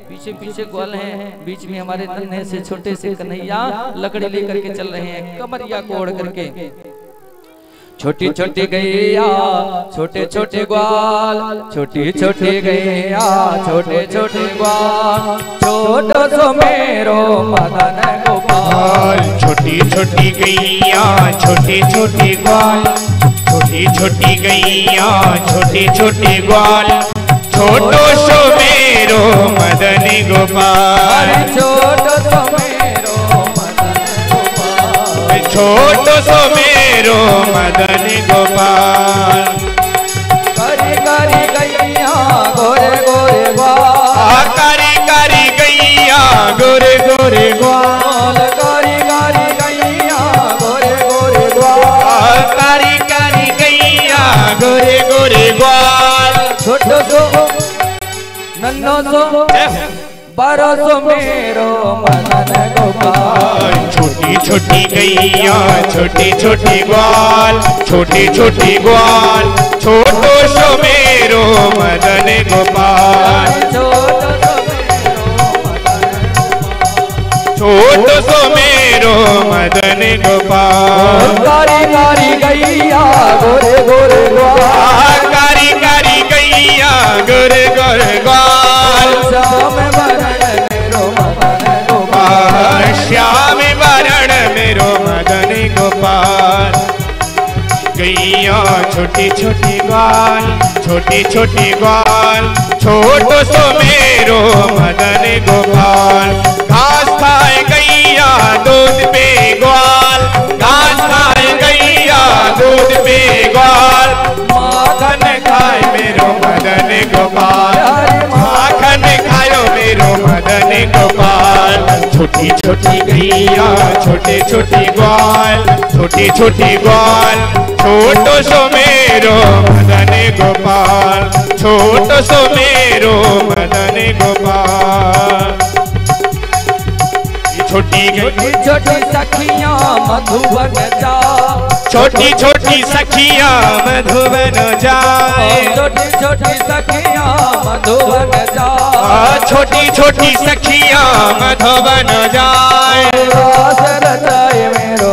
पीछे पीछे ग्वाल हैं, बीच में हमारे नन्हे से छोटे से कन्हैया लकड़ी लेकर के चल रहे हैं, कमरिया को ओढ़ करके। छोटी छोटी गैया छोटे छोटे ग्वाल, छोटी छोटी गैया छोटे छोटे ग्वाल, छोटो सो मेरो मदन गोपाल। छोटी छोटी गैया छोटे छोटे ग्वाल, छोटी छोटी गैया छोटे छोटे ग्वाल, छोटो सो मेरो मदन गोपाल। छोटो सो मेरो मदन गोपाल, छोटो सो मेरो मदन गोपाल। कारी कारी गैया गोरे गोरे ग्वाल, कारी कारी गैया गोरे गोरे ग्वाल, कारी कारी गैया गोरे गोरे ग्वाल, कारी कारी गैया गोरे गोरे ग्वाल। छोटो सो नन्नो सो बारो सो मेरो मदन गोपाल। छोटी छोटी गैया छोटी छोटी ग्वाल, छोटी छोटी ग्वाल, छोटो सो मेरो मदन गोपाल। छोटो सो मेरो मदन गोपाल। कारी कारी गैया गोरे गोरे ग्वाल, कारी कारी गैया गोरे गोरे ग्वाल। श्याम वरण मेरो मदन गोपाल, श्याम वरण मेरो मदन गोपाल। गैया छोटी छोटी ग्वाल, छोटी छोटी ग्वाल, छोटो सो मेरो मदन गोपाल। घास खाए गैया दूध पे ग्वाल, घास खाए गैया दूध पे ग्वाल। माखन खाए मेरो मदन गोपाल, माखन खायो मेरो मदन गोपाल। छोटी छोटी गैया छोटे छोटी ग्वाल, छोटी छोटी ग्वाल, छोटो सो मेरो मदन गोपाल। छोटो सो मेरो मदन गोपाल। छोटी छोटी सखियां मधुबन जा, छोटी छोटी सखियां मधुबन जाए। छोटी छोटी सखियां मधुबन जा, छोटी छोटी सखियां मधुबन जाए। रास रचाए मेरो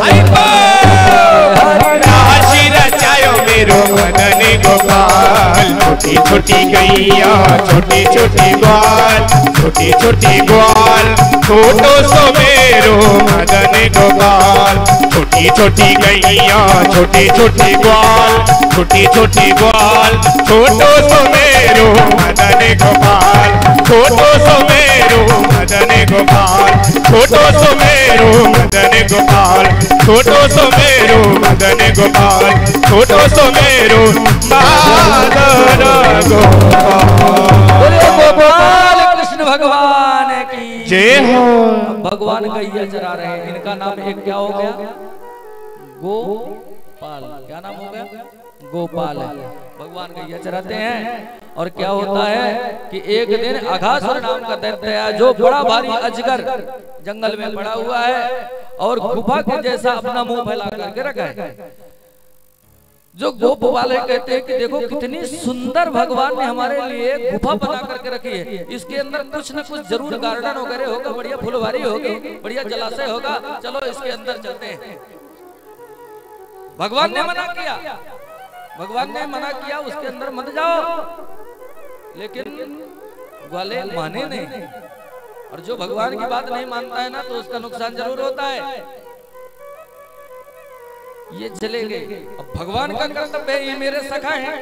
राशि रचायो मेरो मदन गोपाल। छोटी छोटी गैया छोटी छोटी ग्वाल, छोटी छोटी ग्वाल, छोटो सो मेरो मदन गोपाल। छोटी छोटी गैया छोटी छोटी ग्वाल, छोटी छोटी ग्वाल, छोटो सो मेरो मदन गोपाल। छोटो सो मेरो मदन गोपाल, छोटो सो मेरो मदन गोपाल, छोटो सो मेरो मदन गोपाल। छोटो सो मेरो मादर गोपाल। गोपाल कृष्ण भगवान की जय हो। भगवान गैया चरा रहे हैं, इनका नाम एक क्या हो गया? गोपाल। क्या नाम हो गया? गोपाल है। भगवान गैया चराते हैं और क्या होता है कि एक दिन अघासुर नाम का दैत्य है, जो बड़ा भारी अजगर जंगल में पड़ा हुआ है और गुफा के जैसा अपना मुंह फैला करके रखा है। जो गोप वाले कहते हैं कि देखो कितनी सुंदर भगवान ने हमारे लिए गुफा बना करके रखी है, इसके अंदर कुछ न कुछ जरूर गार्डन वगैरह होगा, बढ़िया फुलवारी होगी, बढ़िया जलाशय होगा, चलो इसके अंदर चलते हैं। भगवान ने मना किया, भगवान ने मना किया उसके अंदर मत जाओ, लेकिन ग्वाले माने नहीं। और जो भगवान की बात नहीं मानता है ना तो उसका नुकसान जरूर होता है। ये चले गए। अब भगवान का कर्तव्य है, ये मेरे सखा हैं,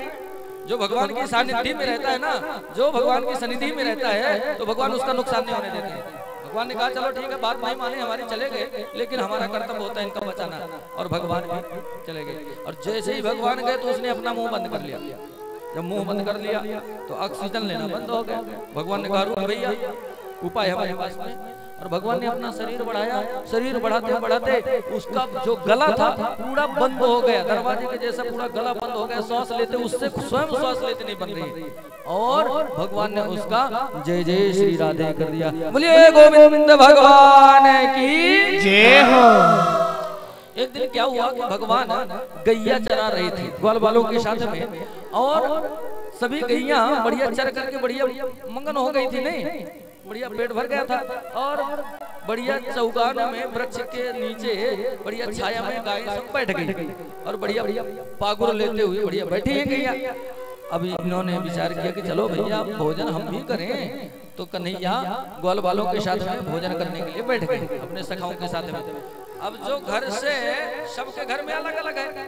जो भगवान की सानिध्य में रहता है ना, जो भगवान की सनिधि में रहता है तो भगवान उसका नुकसान नहीं होने देते हैं। भगवान ने कहा चलो ठीक है, बात नहीं माने हमारी, चले गए, लेकिन हमारा कर्तव्य होता है इनका बचाना। और भगवान भी चले गए। और जैसे ही भगवान गए तो उसने अपना मुंह बंद कर लिया। जब मुंह बंद कर लिया तो ऑक्सीजन लेना बंद हो गया। भगवान ने कहा रुक भैया, उपाय हमारे पास में। और भगवान ने अपना शरीर बढ़ाया, शरीर बढ़ाते बढ़ाते उसका जो गला था पूरा बंद हो गया, दरवाजे के जैसा पूरा गला बंद हो गया। सांस लेते उससे स्वयं सांस लेते नहीं बन रही, और भगवान ने उसका जय जय श्री राधे कर दिया। बोलिए गोविंद भगवान की जय हो। एक दिन क्या हुआ कि भगवान गैया चरा रहे थे ग्वाल वालों के साथ में, और सभी गैया बढ़िया चर करके बढ़िया मंगन हो गई थी, नहीं बढ़िया पेट भर गया था, और बढ़िया चौगान में वृक्ष के नीचे बढ़िया छाया में गाय सब बैठ गई और बढ़िया बढ़िया पागुर लेते हुए बढ़िया बैठी है गैया। अभी इन्होंने विचार किया कि चलो भैया भोजन हम भी करें, तो कन्हैया ग्वाल वालों के साथ में भोजन करने के लिए बैठ गए अपने सखाओं के साथ में। अब जो घर से सबके घर में अलग अलग है,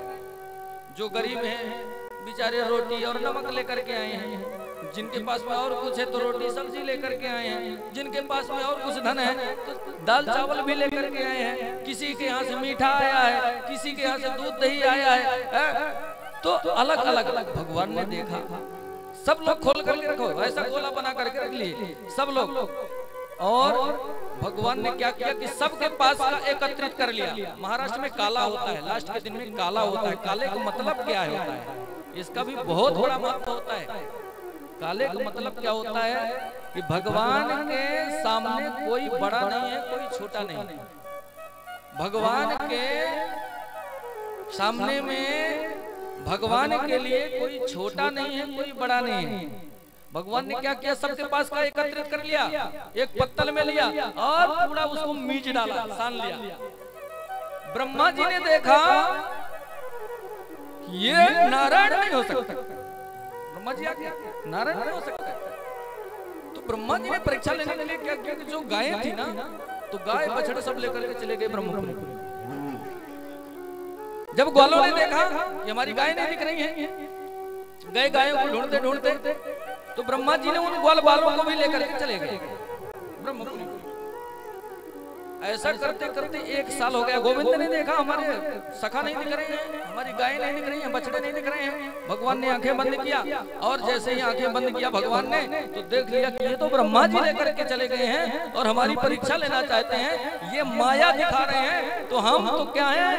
जो गरीब हैं बेचारे रोटी और नमक लेकर के आए हैं, जिनके पास में और कुछ है तो रोटी सब्जी लेकर के आए हैं, जिनके पास में और कुछ धन है तो दाल चावल भी लेकर के आए हैं, किसी के यहाँ से मीठा आया है, किसी के यहाँ से दूध दही आया है, तो अलग अलग भगवान ने देखा। सब लोग खोल करके रखो, ऐसा गोला बना करके रख लिए सब लोग। और भगवान ने क्या किया कि सबके पास का एकत्रित कर लिया। महाराष्ट्र में काला होता है, लास्ट के दिन में काला होता है। काले का मतलब क्या होता है, इसका भी बहुत बड़ा महत्व होता है। काले का मतलब क्या होता है कि भगवान के सामने कोई बड़ा नहीं है, कोई छोटा नहीं। भगवान के सामने में भगवान के लिए कोई छोटा नहीं है, कोई बड़ा नहीं है। भगवान ने क्या किया, सबके पास का एकत्रित कर लिया, एक पत्तल में लिया और पूरा उसको मीच डाला, सान लिया। ब्रह्मा जी ने देखा ये नारायण नहीं हो सकता। ब्रह्मा जी आगे नारायण नहीं हो सकता। तो ब्रह्मा जी ने परीक्षा लेने के लिए क्या किया कि जो गायें थी ना, तो गाय बछड़े सब लेकर के चले गए ब्रह्मपुरी। जब ग्वालों ने देखा कि हमारी गाय नहीं दिख रही है, गए गायों को ढूंढते ढूंढते, तो ब्रह्मा जी ने उन ग्वाल बालों को भी लेकर के चले गए ब्रह्मपुरी। ऐसा करते करते 1 साल हो गया। गोविंद ने देखा हमारे सखा नहीं दिख रहे हैं, हमारी गाय नहीं दिख रही हैं, बछड़े नहीं दिख रहे हैं। भगवान ने आंखें बंद किया, और जैसे ही आंखें बंद किया भगवान ने, तो देख लिया कि ये तो ब्रह्मा जी लेकर के चले गए हैं और हमारी परीक्षा लेना चाहते हैं। ये माया दिखा रहे हैं, तो हम तो क्या है,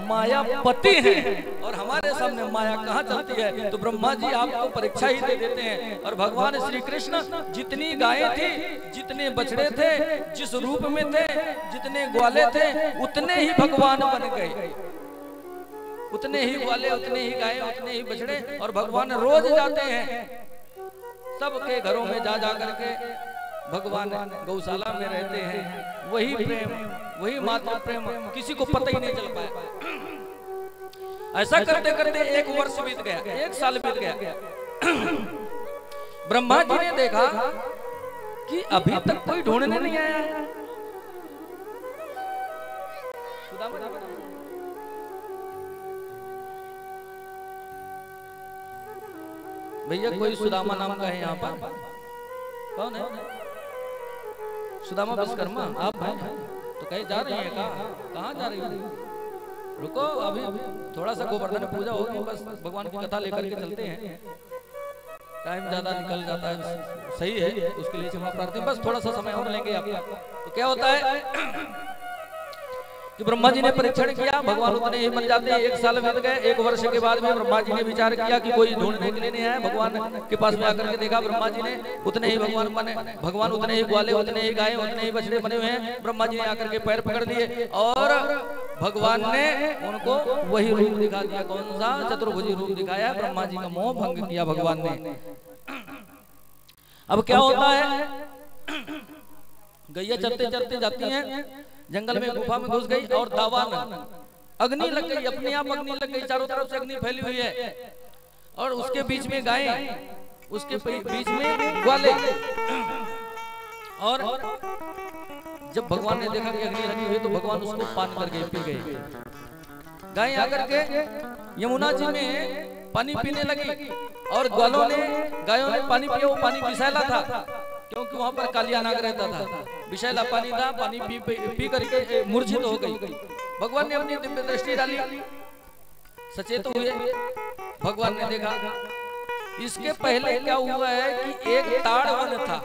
मायापति हैं, और हमारे सामने माया कहाँ चलती है। तो ब्रह्मा जी आपको परीक्षा ही दे देते हैं। और भगवान श्री कृष्ण जितनी गायें थी, जितने बछड़े थे, जिस रूप में थे, जितने ग्वाले थे, उतने ही भगवान बन गए। उतने ही ग्वाले, उतने ही गायें, उतने ही बछड़े। और भगवान रोज जाते हैं सबके घरों में, जा जा करके भगवान गौशाला में रहते हैं। वही प्रेम, वही मातृ प्रेम किसी को पता ही नहीं चल पाया। ऐसा करते करते 1 वर्ष बीत गया, 1 साल बीत गया। ब्रह्मा जी ने देखा कि अभी तक कोई ढूंढने नहीं आया। भैया कोई सुदामा नाम का है यहाँ पर? कौन है? सुदामा विश्वकर्मा आप हैं? तो कहीं जा रही हैं? कहाँ जा रही हैं? रुको, अभी थोड़ा सा गोवर्धन पूजा होगी, बस भगवान की कथा लेकर के चलते हैं। टाइम ज्यादा निकल जाता है, सही है, उसके लिए क्षमा प्रार्थी, बस थोड़ा सा समय और लेंगे आप। तो क्या होता है कि ब्रह्मा जी ने परीक्षण किया, भगवान उतने ही बन जाते हैं। 1 साल बीत गए, 1 वर्ष के बाद में ब्रह्मा जी ने विचार किया कि कोई ढूंढने के लिए नहीं आया। भगवान के पास में आकर के देखा ब्रह्मा जी ने, उतने ही भगवान बने, भगवान उतने ही ग्वाले, उतने ही गाय, उतने ही बछड़े बने हुए हैं। ब्रह्मा जी ने आकर के पैर पकड़ लिए और भगवान ने उनको वही रूप दिखा दिया। कौन सा? चतुर्भुजी रूप दिखाया। ब्रह्मा जी का मोह भंग किया भगवान ने। अब क्या होता है, गैया चलते चलते जाती हैं, जंगल में गुफा में घुस गई और दावान अग्नि लग गई, अपने आप अग्नि लग गई, चारों तरफ से अग्नि फैली हुई है और उसके बीच में गायें, उसके बीच में ग्वाले। और जब भगवान ने देखा कि अग्नि लगी हुई तो भगवान उसको पान करके पी गए। गाय आकर के यमुना जी में पानी पीने लगी और ग्वालों ने, गायों ने पानी पिया। वो पानी विषैला था क्योंकि वहां पर कालिया नाग रहता था, विषैला पानी था। पानी पी करके मूर्छित हो गई। भगवान ने अपनी दिव्य दृष्टि डाली, सचेत हुए। भगवान ने देखा इसके पहले क्या हुआ है कि एक ताड़ वन था,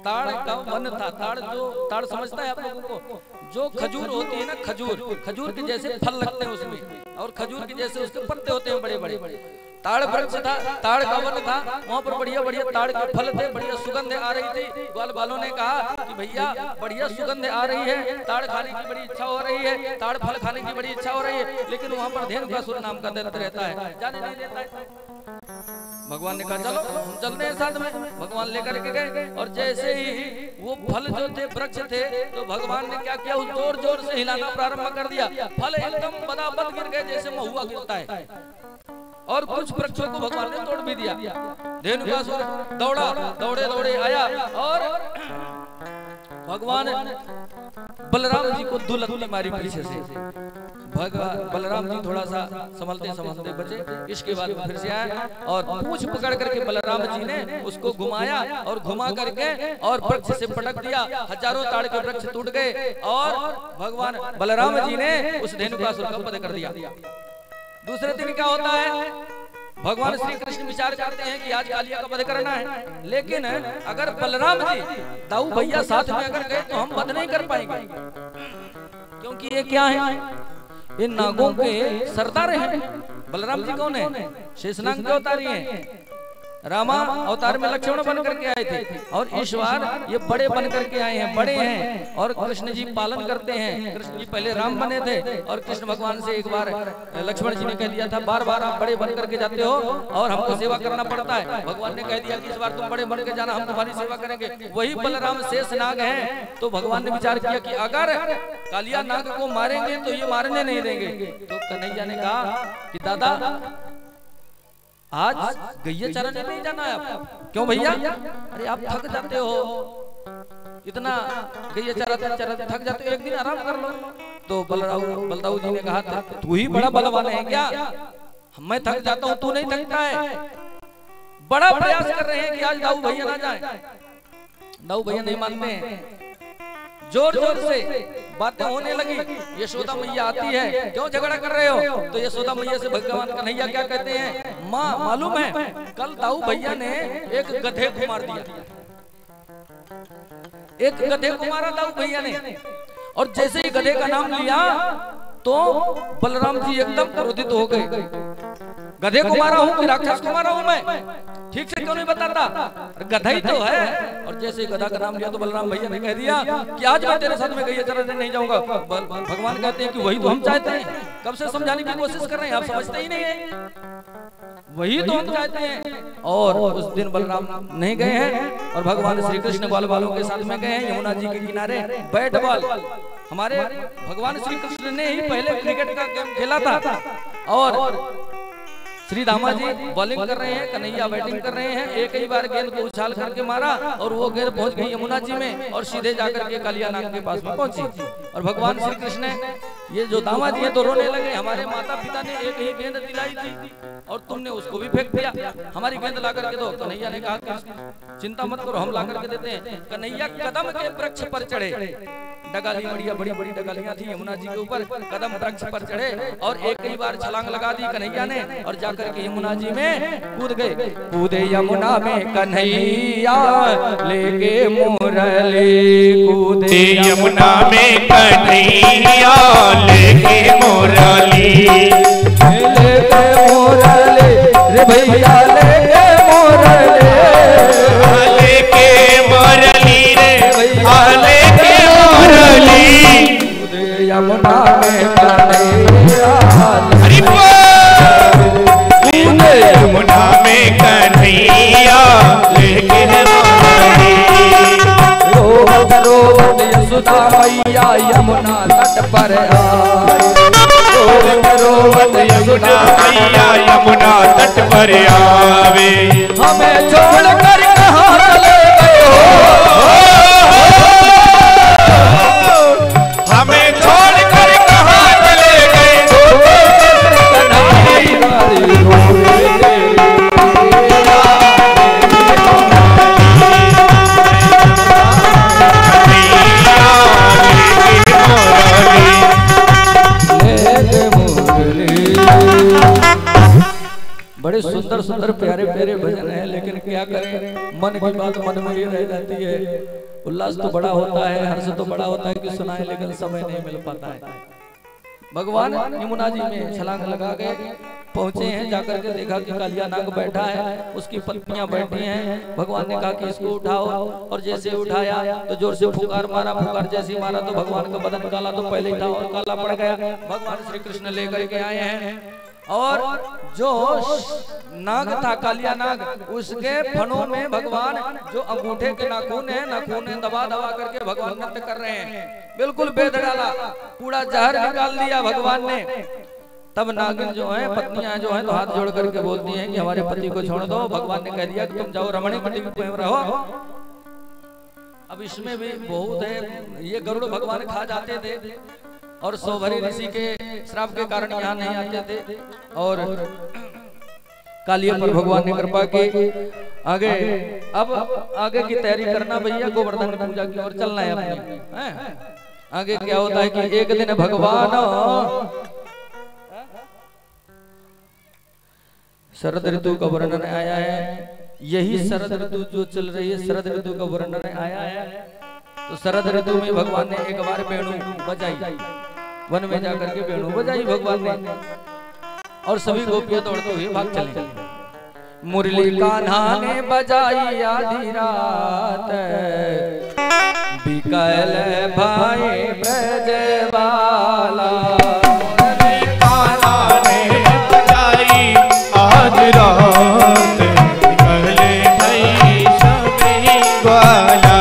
ताड़ का वन था। ताड़, जो ताड़ समझता है आप लोगों को, जो खजूर होती है ना, खजूर के जैसे फल लगते हैं उसमें, और खजूर के जैसे उसके पत्ते होते हैं बड़े बड़े। ताड़ वृक्ष था, ताड़ का वन था, वहाँ पर बढ़िया बढ़िया ताड़ के फल थे, बढ़िया सुगंध आ रही थी। ग्वाल वालों ने कहा कि भैया बढ़िया सुगंध आ रही है, ताड़ खाने की बड़ी इच्छा हो रही है, ताड़ फल खाने की बड़ी इच्छा हो रही है, लेकिन वहाँ पर धेनुकासुर नाम का दैत्य रहता है, जाने नहीं देता है। भगवान ने कहा चलो हम चलते हैं साथ में। भगवान लेकर के गए और जैसे ही वो फल जो थे, वृक्ष थे, तो भगवान ने क्या किया, जोर जोर से हिलाना प्रारंभ कर दिया। फल एकदम बदाबद गिर गए जैसे महुआ गिरता है, और कुछ वृक्षों को भगवान ने तोड़ भी दिया। धेनुकासुर दौड़ा, दौड़े दौड़े आया और भगवान बलराम जी को दुलत्ती मारी पीछे से। भगवान बलराम जी थोड़ा सा संभलते संभलते बचे। इसके बाद फिर से आया और पूंछ पकड़ करके बलराम जी ने उसको घुमाया और घुमा करके और वृक्ष से पटक दिया। हजारों ताड़ के वृक्ष टूट गए और भगवान बलराम जी ने उस धेनुकासुर का वध कर दिया। दूसरे दिन क्या होता है, भगवान श्री कृष्ण विचार करते हैं कि आज कालिया का वध करना है, लेकिन अगर बलराम जी दाऊ भैया साथ में अगर गए तो हम वध नहीं कर पाएंगे, क्योंकि ये क्या है, ये नागों के सरदार हैं। बलराम जी कौन है? शेषनाग के अवतारी हैं। रामा अवतार में लक्ष्मण बन करके आए थे और ईश्वर ये बड़े बन करके आए हैं, बड़े हैं और कृष्ण जी पालन करते हैं। कृष्ण जी पहले राम बने थे और कृष्ण भगवान से एक बार लक्ष्मण जी ने कह दिया था, बार बार आप बड़े बन करके जाते हो और हमको सेवा करना पड़ता है। भगवान ने कह दिया कि इस बार तुम बड़े बन के जाना, हम तुम्हारी सेवा करेंगे। वही बलराम शेष नाग है। तो भगवान ने विचार किया कि अगर कालिया नाग को मारेंगे तो ये मारने नहीं देंगे। तो कन्हैया ने कहा कि दादा आज गैया चराने नहीं जाना है आप। क्यों भैया? अरे आप थक जाते हो, इतना गैया चराते चराते थक जाते हो, एक दिन आराम कर लो। तो बलदाऊ जी ने कहा तू ही बड़ा बलवान है क्या? मैं थक जाता हूँ, तू नहीं थकता है। बड़ा प्रयास कर रहे हैं कि आज दाऊ भैया ना जाए। दाऊ भैया नहीं मानते हैं। जोर जोर से बातें होने लगी। यशोदा मैया आती है, क्यों झगड़ा कर रहे हो? तो यशोदा मैया से भगवान कन्हैया क्या कहते हैं, माँ मालूम है कल दाऊ भैया ने एक गधे को मार दिया, एक गधे को मारा दाऊ भैया ने। और जैसे ही गधे का नाम लिया तो बलराम जी एकदम क्रोधित हो गए। गधे को मारा हूँ कि राक्षस को मारा हूँ मैं? ठीक से क्यों नहीं बताता? गधा ही तो है। और जैसे गधा का नाम लिया तो बलराम भैया ने कह दिया कि आज मैं तेरे साथ में गैया चराने नहीं जाऊंगा। भगवान कहते हैं कि वही तो हम चाहते हैं, कब से समझाने की कोशिश कर रहे हैं, आप समझते ही नहीं है, वही तो हम चाहते हैं। और उस दिन बलराम नहीं गए हैं और भगवान श्री कृष्ण ग्वाल वालों के साथ में गए हैं यमुना जी के किनारे। बैट बॉल हमारे भगवान श्री कृष्ण ने ही पहले क्रिकेट का गेम खेला था और श्री दामा जी बॉलिंग कर रहे हैं, कन्हैया बैटिंग कर रहे हैं। एक ही बार गेंद को उछाल करके मारा और वो गेंद पहुंच गई यमुना जी में और सीधे जाकर के कालिया नाग के पास में पहुंची। और भगवान श्री कृष्ण ये जो दामा जी है तो रोने लगे, हमारे माता पिता ने एक ही गेंद दिलाई थी और तुमने उसको भी फेंक दिया, हमारी गेंद ला करके दो। कन्हैया ने कहा चिंता मत करो, हम ला करके देते हैं। कन्हैया कदम के वृक्ष पर चढ़े डगाली बढ़िया बड़ी बड़ी डगालियां थी यमुना जी के ऊपर। कदम वृक्ष पर चढ़े और एक ही बार छलांग लगा दी कन्हैया ने और जाकर के यमुना जी में कूद गए। कूदे यमुना में कन्हैया लेके मुरली, कूदे यमुना में कन्हैया लेके मुरली, लेके मुरली रे भैया लेके मुरली, लेके मुरली रे लेके मुरली, कूदे यमुना में कन्हैया हरि बोल, कूदे यमुना में कन्हैया लेके मुरली। रोवत रोवत यशोदा मैया यमुना तट पर आई, रोवत रोवत यशोदा मैया यमुना तट पर आवे। हमें छोड़ कर कहाँ चले गए हो, हमें छोड़ कर कहाँ चले गए, बड़े सुंदर सुंदर प्यारे प्यारे भजन हैं, लेकिन क्या करें मन की बात मन में ही रह जाती है। उल्लास तो बड़ा होता है, हर्ष तो बड़ा होता है कि सुनाए, लेकिन समय नहीं मिल पाता है। भगवान यमुना जी में छलांग लगा के पहुंचे हैं, जाकर के देखा कि कालिया नाग बैठा है, उसकी पत्नियां बैठी हैं। भगवान ने कहा कि इसको उठाओ, और जैसे उठाया तो जोर से फुकार मारा। फुकार जैसे मारा तो भगवान का बदन काला तो पहले ही था और काला पड़ गया। भगवान श्री कृष्ण लेकर के आए हैं और जो नाग था कालिया नाग, उसके फनों में भगवान जो अंगूठे के नाखून है दबा दबा करके भगवान नृत्य कर रहे हैं। बिल्कुल बेद डाला, पूरा जहर निकाल दिया भगवान ने। तब नागिन जो है पत्नियां जो है तो हाथ जोड़ करके बोलती हैं कि हमारे पति को छोड़ दो। भगवान ने कह दिया कि तुम जाओ रमणी कुटी में रहो। अब इसमें भी बहुत है, ये गरुड़ भगवान खा जाते थे और सौभरी ऋषि के श्राप के कारण यहाँ नहीं आते थे। और कालिया पर भगवान ने कृपा की। आगे अब आगे की तैयारी करना भैया, गोवर्धन पूजा की ओर चलना है अपने। आगे क्या होता है कि एक दिन भगवान शरद ऋतु का वर्णन आया है। यही शरद ऋतु जो चल रही है, शरद ऋतु का वर्णन आया है। तो शरद ऋतु में भगवान ने एक बार वेणु बजाई, वन में जाकर के वेणु बजाई भगवान ने, और सभी गोपियां दौड़ते हुए भाग चले। मुरली कान्हा ने बजाई आधी रात, बिकल भाई ब्रजवाला। मुरली कान्हा ने बजाई आधी रात, बिकल भाई सभी ग्वाला।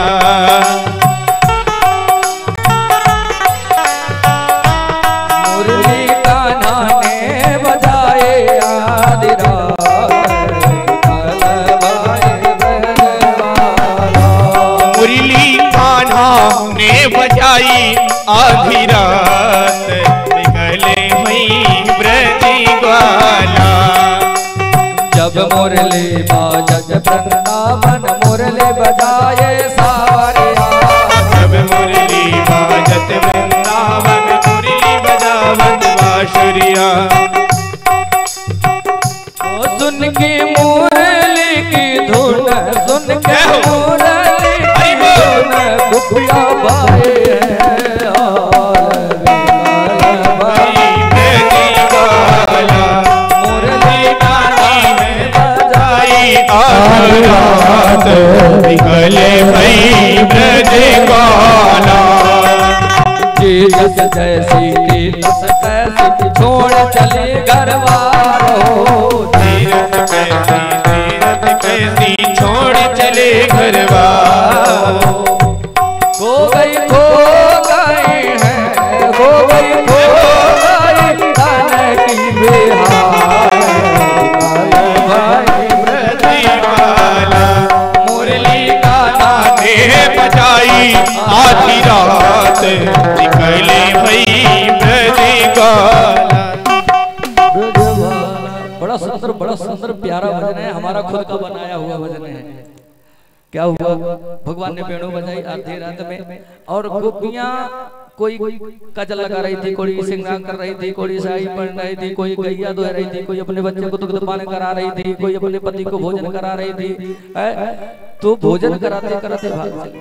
मुरली कान्हा ने बजाए आधी रात, मुरली कान्हा ने बजाई आधी रात, निकले मई ब्रज ग्वाला। जब मुरली बाजत वृंदावन मुरली बजाए सावरिया, जब मुरली बाजत वृंदावन मुरली बजावत बांसुरिया। सुन के मुरली की धुन, सुन के मुरली की धुन, गोपियां बाए रात, निकले भई ब्रज ग्वाला। जीसस जैसी थी तस कैसी छोड़ चले घरवार हो, तीरथ कैसी छोड़ चले घरवार। खो गई है, खो गई तन की बिहार, भाई ब्रज ग्वाला। मुरली कान्हा ने बजाई आधी रात, निकले भई ब्रज ग्वाला। बड़ा सुंदर प्यारा भजन है, हमारा खुद का बनाया हुआ भजन है। क्या हुआ, भगवान ने वेणु बजाई आधी रात में, और गोपियां कोई काजल लगा रही थी, कोई श्रृंगार कर रही थी, कोई साड़ी पहन रही थी, कोई गैया धो रही थी, कोई अपने बच्चे को दुग्ध पान करा रही थी, कोई अपने पति को भोजन करा रही थी। तो भोजन कराते कराते भाग चली,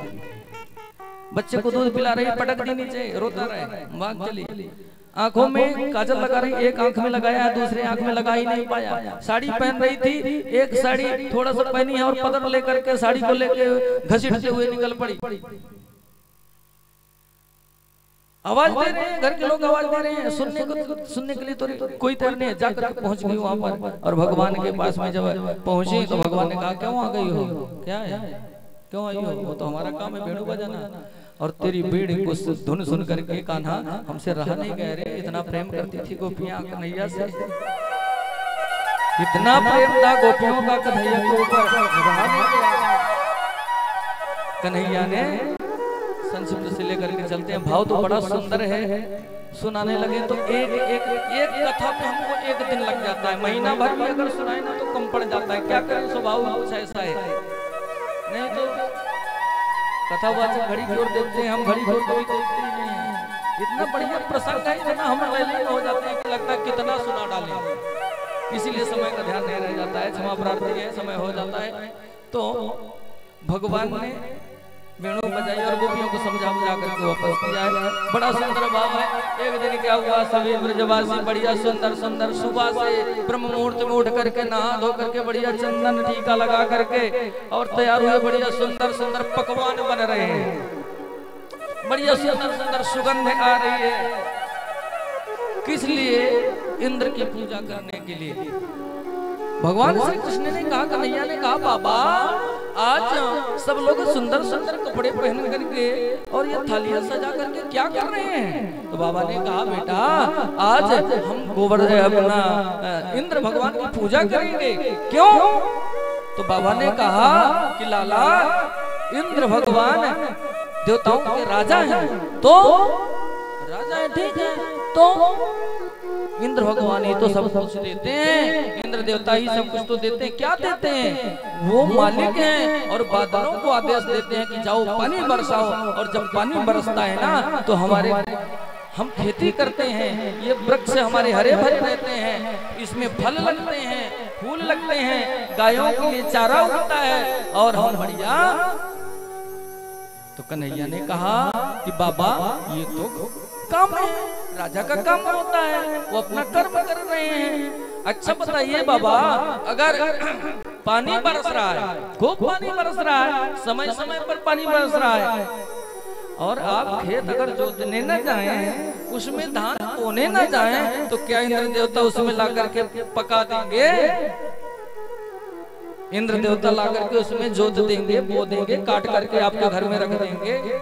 बच्चे को दूध पिला रही, पटक दी नीचे, रोता रहे, भाग चली। आंखों में काजल लगा रही, एक आंख में लगाया, दूसरे आंख में लगा ही नहीं पाया। साड़ी पहन रही थी, एक साड़ी थोड़ा सा पहनी है और पदर लेकर के साड़ी को लेके घसीटते हुए निकल पड़ी। आवाज दे रहे हैं, घर के लोग आवाज दे रहे हैं, सुनने के लिए तो कोई तैयार नहीं है। जाकर के पहुंच गई वहां पर, और भगवान के पास में जब पहुंची तो भगवान ने कहा, क्यों आ गई हो, क्या है, क्यों आई हो? वो तो हमारा काम है वेणु बजाना, और तेरी बीड़ी को धुन सुन करके कान्हा हमसे रहा नहीं गया रे। इतना प्रेम करती थी गोपियां कन्हैया से, इतना प्रेम था गोपियों का कन्हैया के ऊपर, कन्हैया ने संक्षिप्त से लेकर के चलते हैं। भाव तो बड़ा सुंदर है, सुनाने लगे तो एक कथा पे हमको एक दिन लग जाता है, महीना भर भी अगर सुनाए ना तो कम पड़ जाता है। क्या करें, स्वभाव कुछ ऐसा है। नहीं तो कथावाचक घड़ी की ओर देखते हैं, हम घड़ी की ओर कभी देखते ही नहीं है। इतना बढ़िया प्रसंग है, इतना हम लयलीन हो जाते हैं कि लगता है कितना सुना डालें, इसीलिए समय का ध्यान नहीं रह जाता है। क्षमा प्रार्थी है, समय हो जाता है। तो भगवान ने वेणु बजाई और गोपियों को समझा बुझा करके वापस किया है। बड़ा सुंदर भाव है। एक दिन क्या हुआ, सभी ब्रजवासी बढ़िया सुंदर सुंदर सुबह से ब्रह्म मुहूर्त में उठ करके नहा धो करके बढ़िया चंदन टीका लगा करके और तैयार हुए। बढ़िया सुंदर सुंदर पकवान बन रहे हैं, बढ़िया सुंदर सुंदर सुगंध आ रही है। किस लिए? इंद्र की पूजा करने के लिए। भगवान श्री कृष्ण ने कहा, कन्हैया ने कहा, बाबा आज सब लोग सुंदर सुंदर कपड़े पहन करके और ये थालियां सजा करके क्या कर रहे हैं? तो बाबा ने कहा, बेटा आज हम गोवर्धन अपना इंद्र भगवान की पूजा करेंगे। क्यों? तो बाबा ने कहा कि लाला, इंद्र भगवान देवताओं के राजा हैं, तो राजा है, ठीक है, तो इंद्र भगवान ही तो सब कुछ देते हैं, इंद्र देवता ही सब कुछ तो देते हैं। क्या देते हैं? वो मालिक हैं और बादलों को आदेश देते हैं कि जाओ पानी बरसाओ, और जब पानी बरसता है ना तो हम खेती करते हैं, ये वृक्ष हमारे हरे भरे रहते हैं, इसमें फल लगते हैं, फूल लगते हैं, गायों के लिए चारा उगता है और हम बढ़िया। तो कन्हैया ने कहा कि बाबा ये तो काम है, राजा का काम होता है, वो अपना कर्म कर रहे हैं। अच्छा बताइए बाबा, अगर पानी बरस रहा है, खूब पानी बरस रहा है, समय समय पर पानी बरस रहा है, और आप खेत अगर जोतने न जाएं, उसमें धान बोने न जाएं, तो क्या इंद्र देवता उसमें ला करके पका देंगे? इंद्र देवता ला करके उसमें जोत देंगे, बो देंगे, काट करके आपके घर में रख देंगे।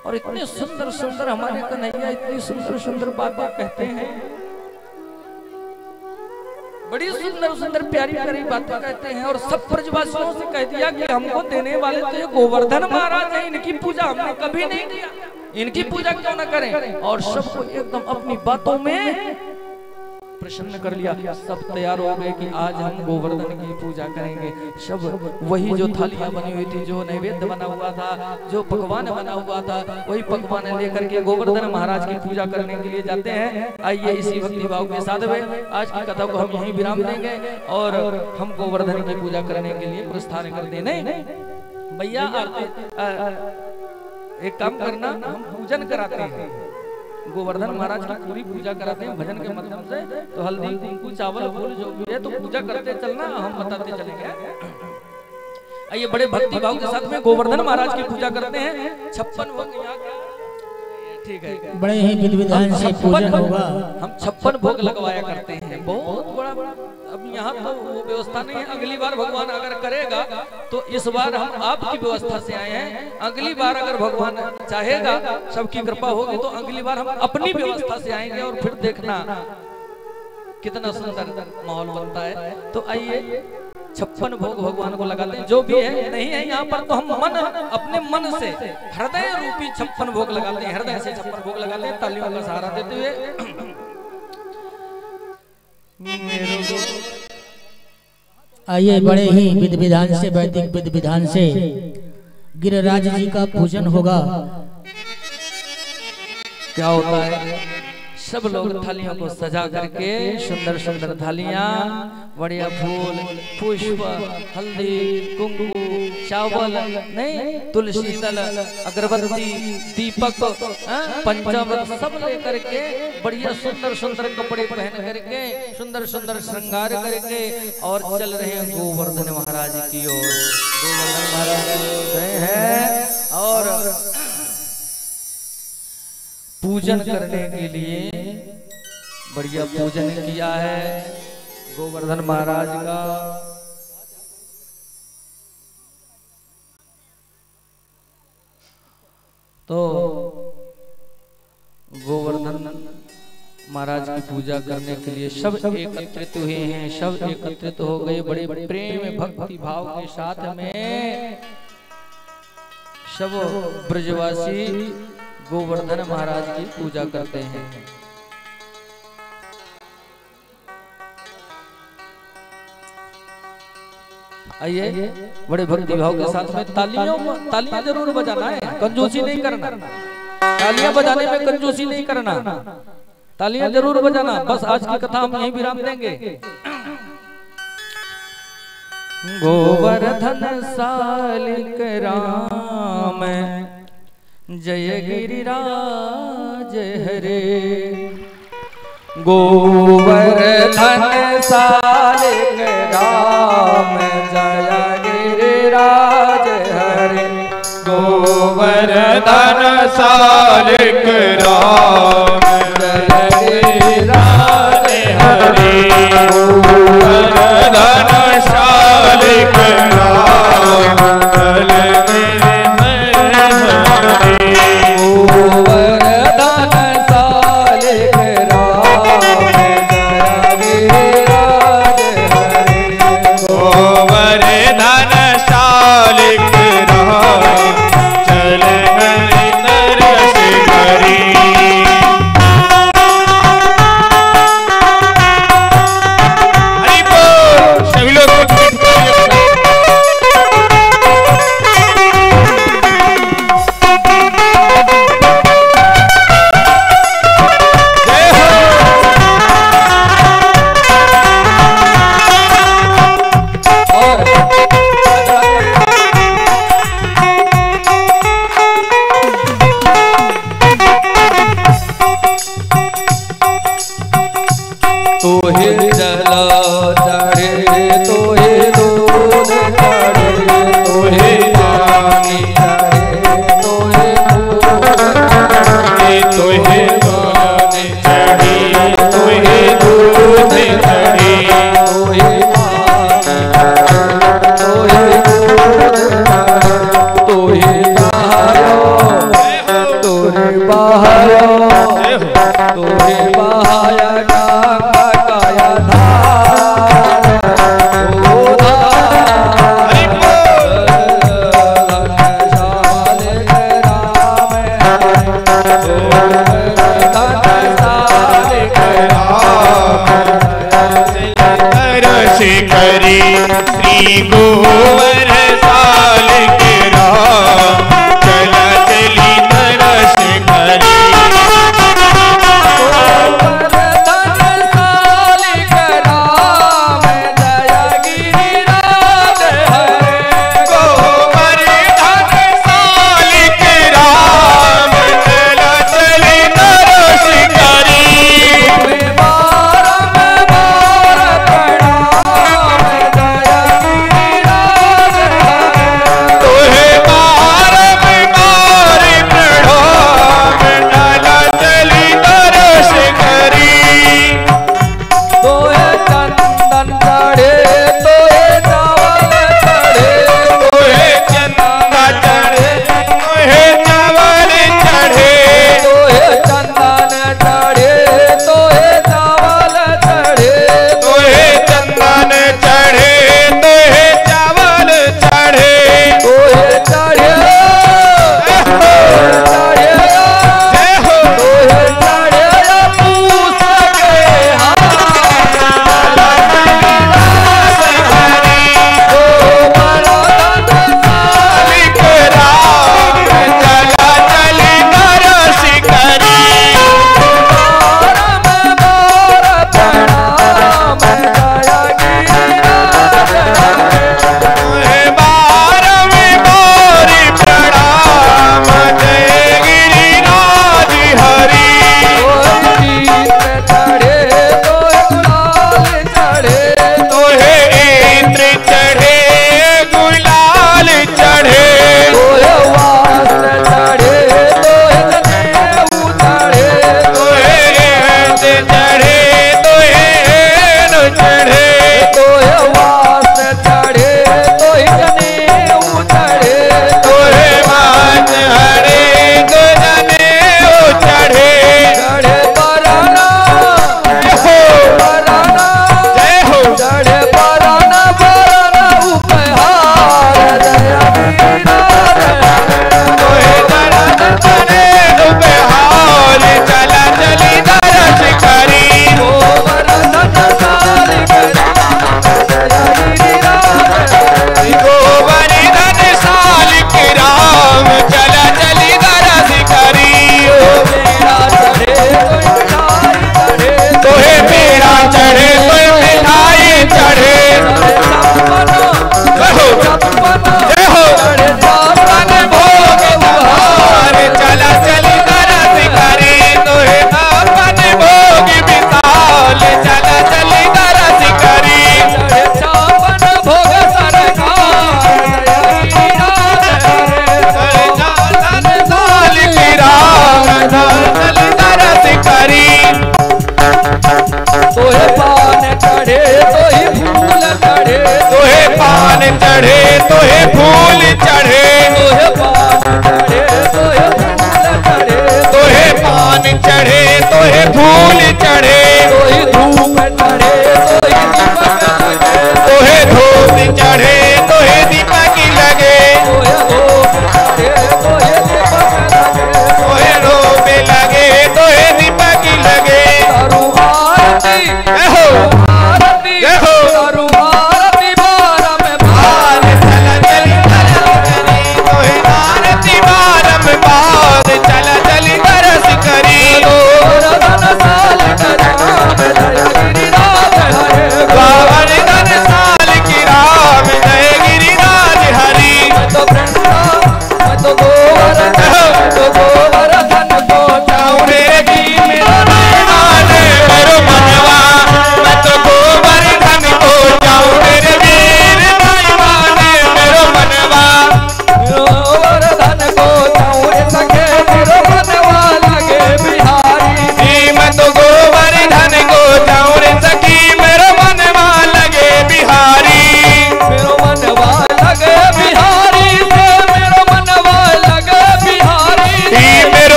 और इतने सुंदर सुंदर हमारे कन्हैया इतनी सुंदर सुंदर बातें कहते हैं, बड़ी सुंदर सुंदर प्यारी प्यारी बातें कहते हैं। और सब ब्रजवासियों से कह दिया कि हमको देने वाले तो ये गोवर्धन महाराज हैं, इनकी पूजा हमने कभी नहीं किया, इनकी पूजा क्यों न करें। और सबको एकदम अपनी बातों में प्रसन्न कर लिया। सब तैयार हो गए कि आज हम गोवर्धन की पूजा करेंगे। सब वही जो थालियां बनी हुई थी, जो नैवेद्य बना हुआ था, जो पकवान बना हुआ था, वही पकवान लेकर के गोवर्धन महाराज की पूजा करने के लिए जाते हैं। आइए इसी भक्ति भाव के साथ में आज की कथा को हम यहीं विराम देंगे और हम गोवर्धन की पूजा करने के लिए प्रस्थान कर दें। नहीं भैया, एक काम करना, हम पूजन कराते हैं, गोवर्धन महाराज की पूरी पूजा कराते हैं भजन के माध्यम से। तो हल्दी कुमकुम चावल फूल जो भी है तो पूजा करते चलना, हम बताते चलेंगे। आइए बड़े भक्ति भाव के साथ में गोवर्धन महाराज की पूजा करते हैं। 56 भोग यहाँ ठीक है, बड़े ही विधि विधान से पूजन होगा। हम 56 भोग लगवाया करते हैं, बहुत बड़ा। अब यहाँ तो वो व्यवस्था नहीं है, अगली बार भगवान अगर करेगा तो इस बार हम आपकी व्यवस्था से आए हैं। अगली बार अगर भगवान चाहेगा, सबकी कृपा होगी, तो अगली बार हम अपनी व्यवस्था से आएंगे और फिर देखना कितना सुंदर माहौल बनता है। तो आइए 56 भोग भगवान को लगाते हैं। जो भी है नहीं है यहाँ पर, तो हम मन अपने मन से हृदय रूपी 56 भोग लगाते हैं, हृदय से 56 भोग लगाते हैं, तालियों का सहारा देते हुए। आइए बड़े ही विधि विधान से, वैदिक विधि विधान से गिरिराज जी का पूजन होगा। क्या होता है, सब लोग थालियों को सजा करके सुंदर सुंदर थालियां, बढ़िया फूल, पुष्प, हल्दी, कुंकुम, चावल, नहीं तुलसी दल, अगरबत्ती, दीपक, पंचामृत सब लेकर के बढ़िया सुंदर सुंदर कपड़े पहन करके सुंदर सुंदर श्रृंगार करके और चल रहे हैं गोवर्धन महाराज की ओर। गोवर्धन महाराज हैं और पूजन करने के लिए बढ़िया पूजन किया है गोवर्धन महाराज का। तो गोवर्धन महाराज की पूजा करने के लिए सब एकत्रित हुए हैं, सब एकत्रित हो गए बड़े प्रेम भक्ति भाव के साथ में। सब ब्रजवासी गोवर्धन महाराज की पूजा करते हैं। आइए बड़े भक्ति भाव के साथ में तालियां जरूर बजाना है, कंजूसी नहीं करना। तालियां बजाने में कंजूसी नहीं करना, तालियां जरूर बजाना। बस आज की कथा हम यहीं विराम देंगे। गोवर्धन सालिक राम जय गिरिराज हरे। गोवर्धन सालिक राम जय गिरिराज हरे। गोवर्धन सालिक राम जय गिरिराज हरे। गोवर्धन सालिक राम जय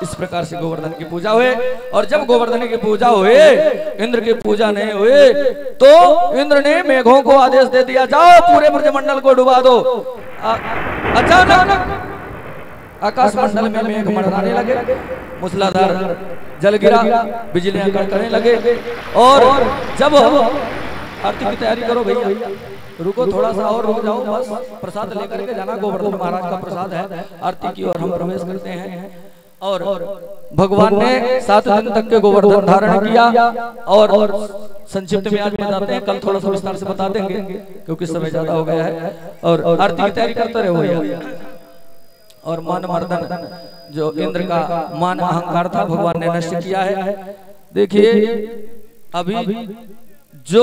इस प्रकार से गोवर्धन की पूजा हुए। और जब गोवर्धन की पूजा हुए, इंद्र की पूजा नहीं हुए, तो इंद्र ने मेघों को आदेश दे दिया, जाओ पूरे ब्रजमंडल को डुबा दो। अचानक आकाश मंडल में मेघ मंडराने लगे, मूसलाधार जल गिरा, बिजलियां कड़कने लगे। और जब आरती की तैयारी करो भैया, रुको थोड़ा सा और रुक जाओ, बस प्रसाद लेकर के जाना, गोवर्धन महाराज का प्रसाद है। आरती की ओर हम प्रवेश करते हैं। और भगवान ने 7 दिन तक के गोवर्धन धारण किया। और संक्षिप्त में आज बताते हैं, कल थोड़ा सा विस्तार से बता देंगे क्योंकि समय ज्यादा हो गया है। और आरती की तैयारी करते रहे भैया। और मान मर्दन जो इंद्र का मान अहंकार था, भगवान ने नष्ट किया है। देखिए अभी जो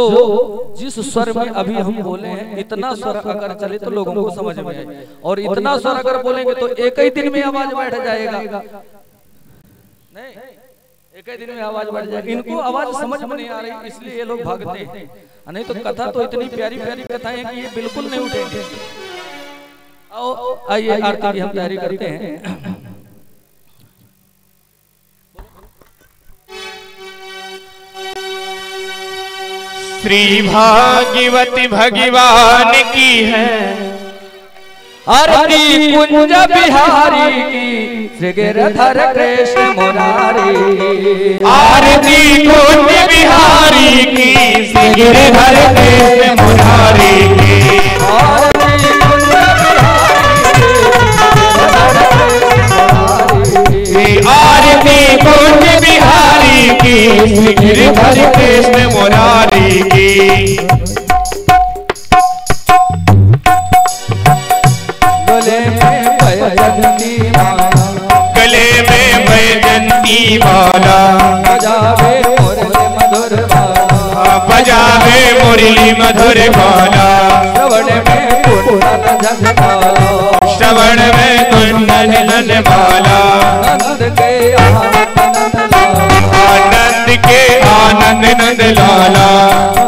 जिस स्वर में अभी हम बोले हैं, इतना स्वर अगर चले तो लोगों को समझ में आए। और इतना स्वर अगर बोलेंगे तो एक ही दिन में आवाज बैठ जाएगा। नहीं, एक ही दिन में आवाज बैठ जाएगी। इनको आवाज समझ में नहीं आ रही, इसलिए ये लोग भागते हैं। नहीं तो कथा तो इतनी प्यारी प्यारी कथाएं कि ये बिल्कुल नहीं उठेंगे। आइए आरती की हम तैयारी करते हैं। श्री भागवती भगवान की है आरती, कुंज बिहारी की, श्री गिरधर कृष्ण मुरारी। आरती कुंज बिहारी की, श्री गिरधर कृष्ण मुरारी की। आरती कुंज बिहारी की, श्री गिरधर कृष्ण मुरारी की। गले में बैजंती माला, बजावे मुरली मधुर बाला, बजावे मुरली मधुर बाला। श्रवण में कुंडल जनमाला, नंद के आनंद के आनंद नंद लाला,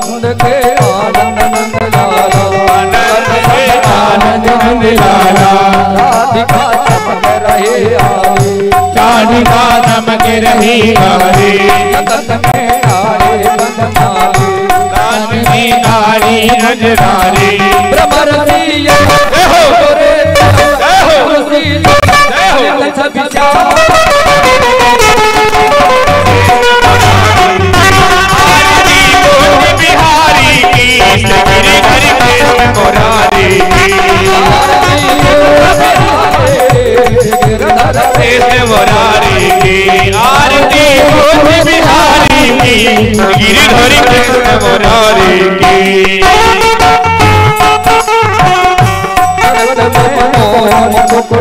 नंद के आनंद नंद लाला, आनंद के आनंद नंद लाला। राधिका चमक रहे आए, राधिका चमक रही आए, जगत में आए बदनामी, दान की नारी नजरारी। भ्रमर दिया गोरे तुलसी छवि श्याम। आरती कुंज बिहारी की, श्री गिरधर कृष्ण मुरारी की। कृष्ण मुरारी की। आरती कुंज बिहारी की, गिरधर कृष्ण मुरारी की। मोर मुकुट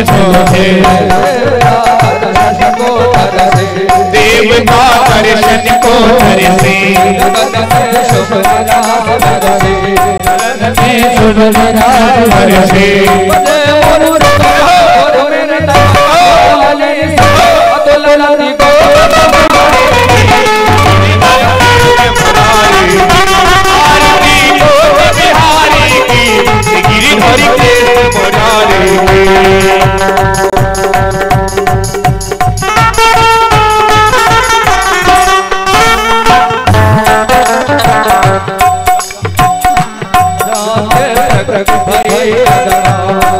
शोभे, देवता दर्शन को तरसे।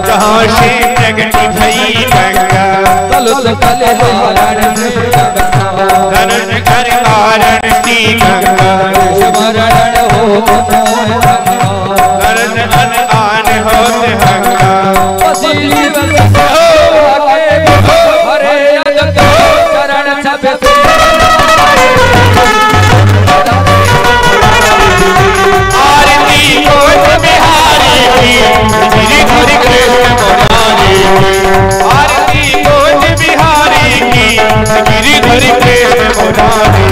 जहाँ से प्रगति भई गंगा, धनुष कर कारण सी गंगा। धनुष अन आन होत हंगा, आरती कुंज बिहारी की, गिरधर कृष्ण मुरारी की। आरती कुंज बिहारी की, गिरधर कृष्ण मुरारी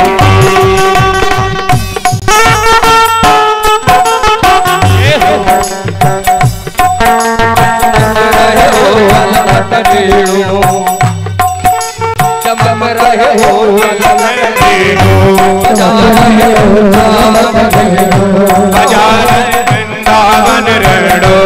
चमक रहे हो बजा वृंदावन रणो,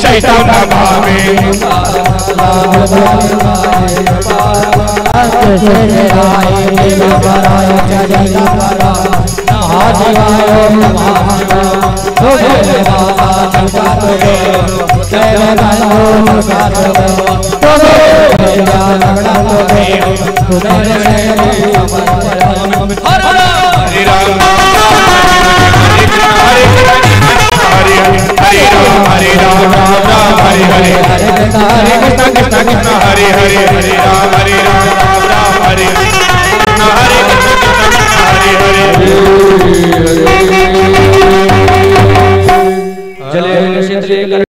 शैतान न भावे हरे राम राम राम हरे हरे हरे कृष्ण कृष्ण कृष्ण हरे हरे हरे राम राम हरे कृष्ण हरे कृष्ण हरे हरे चले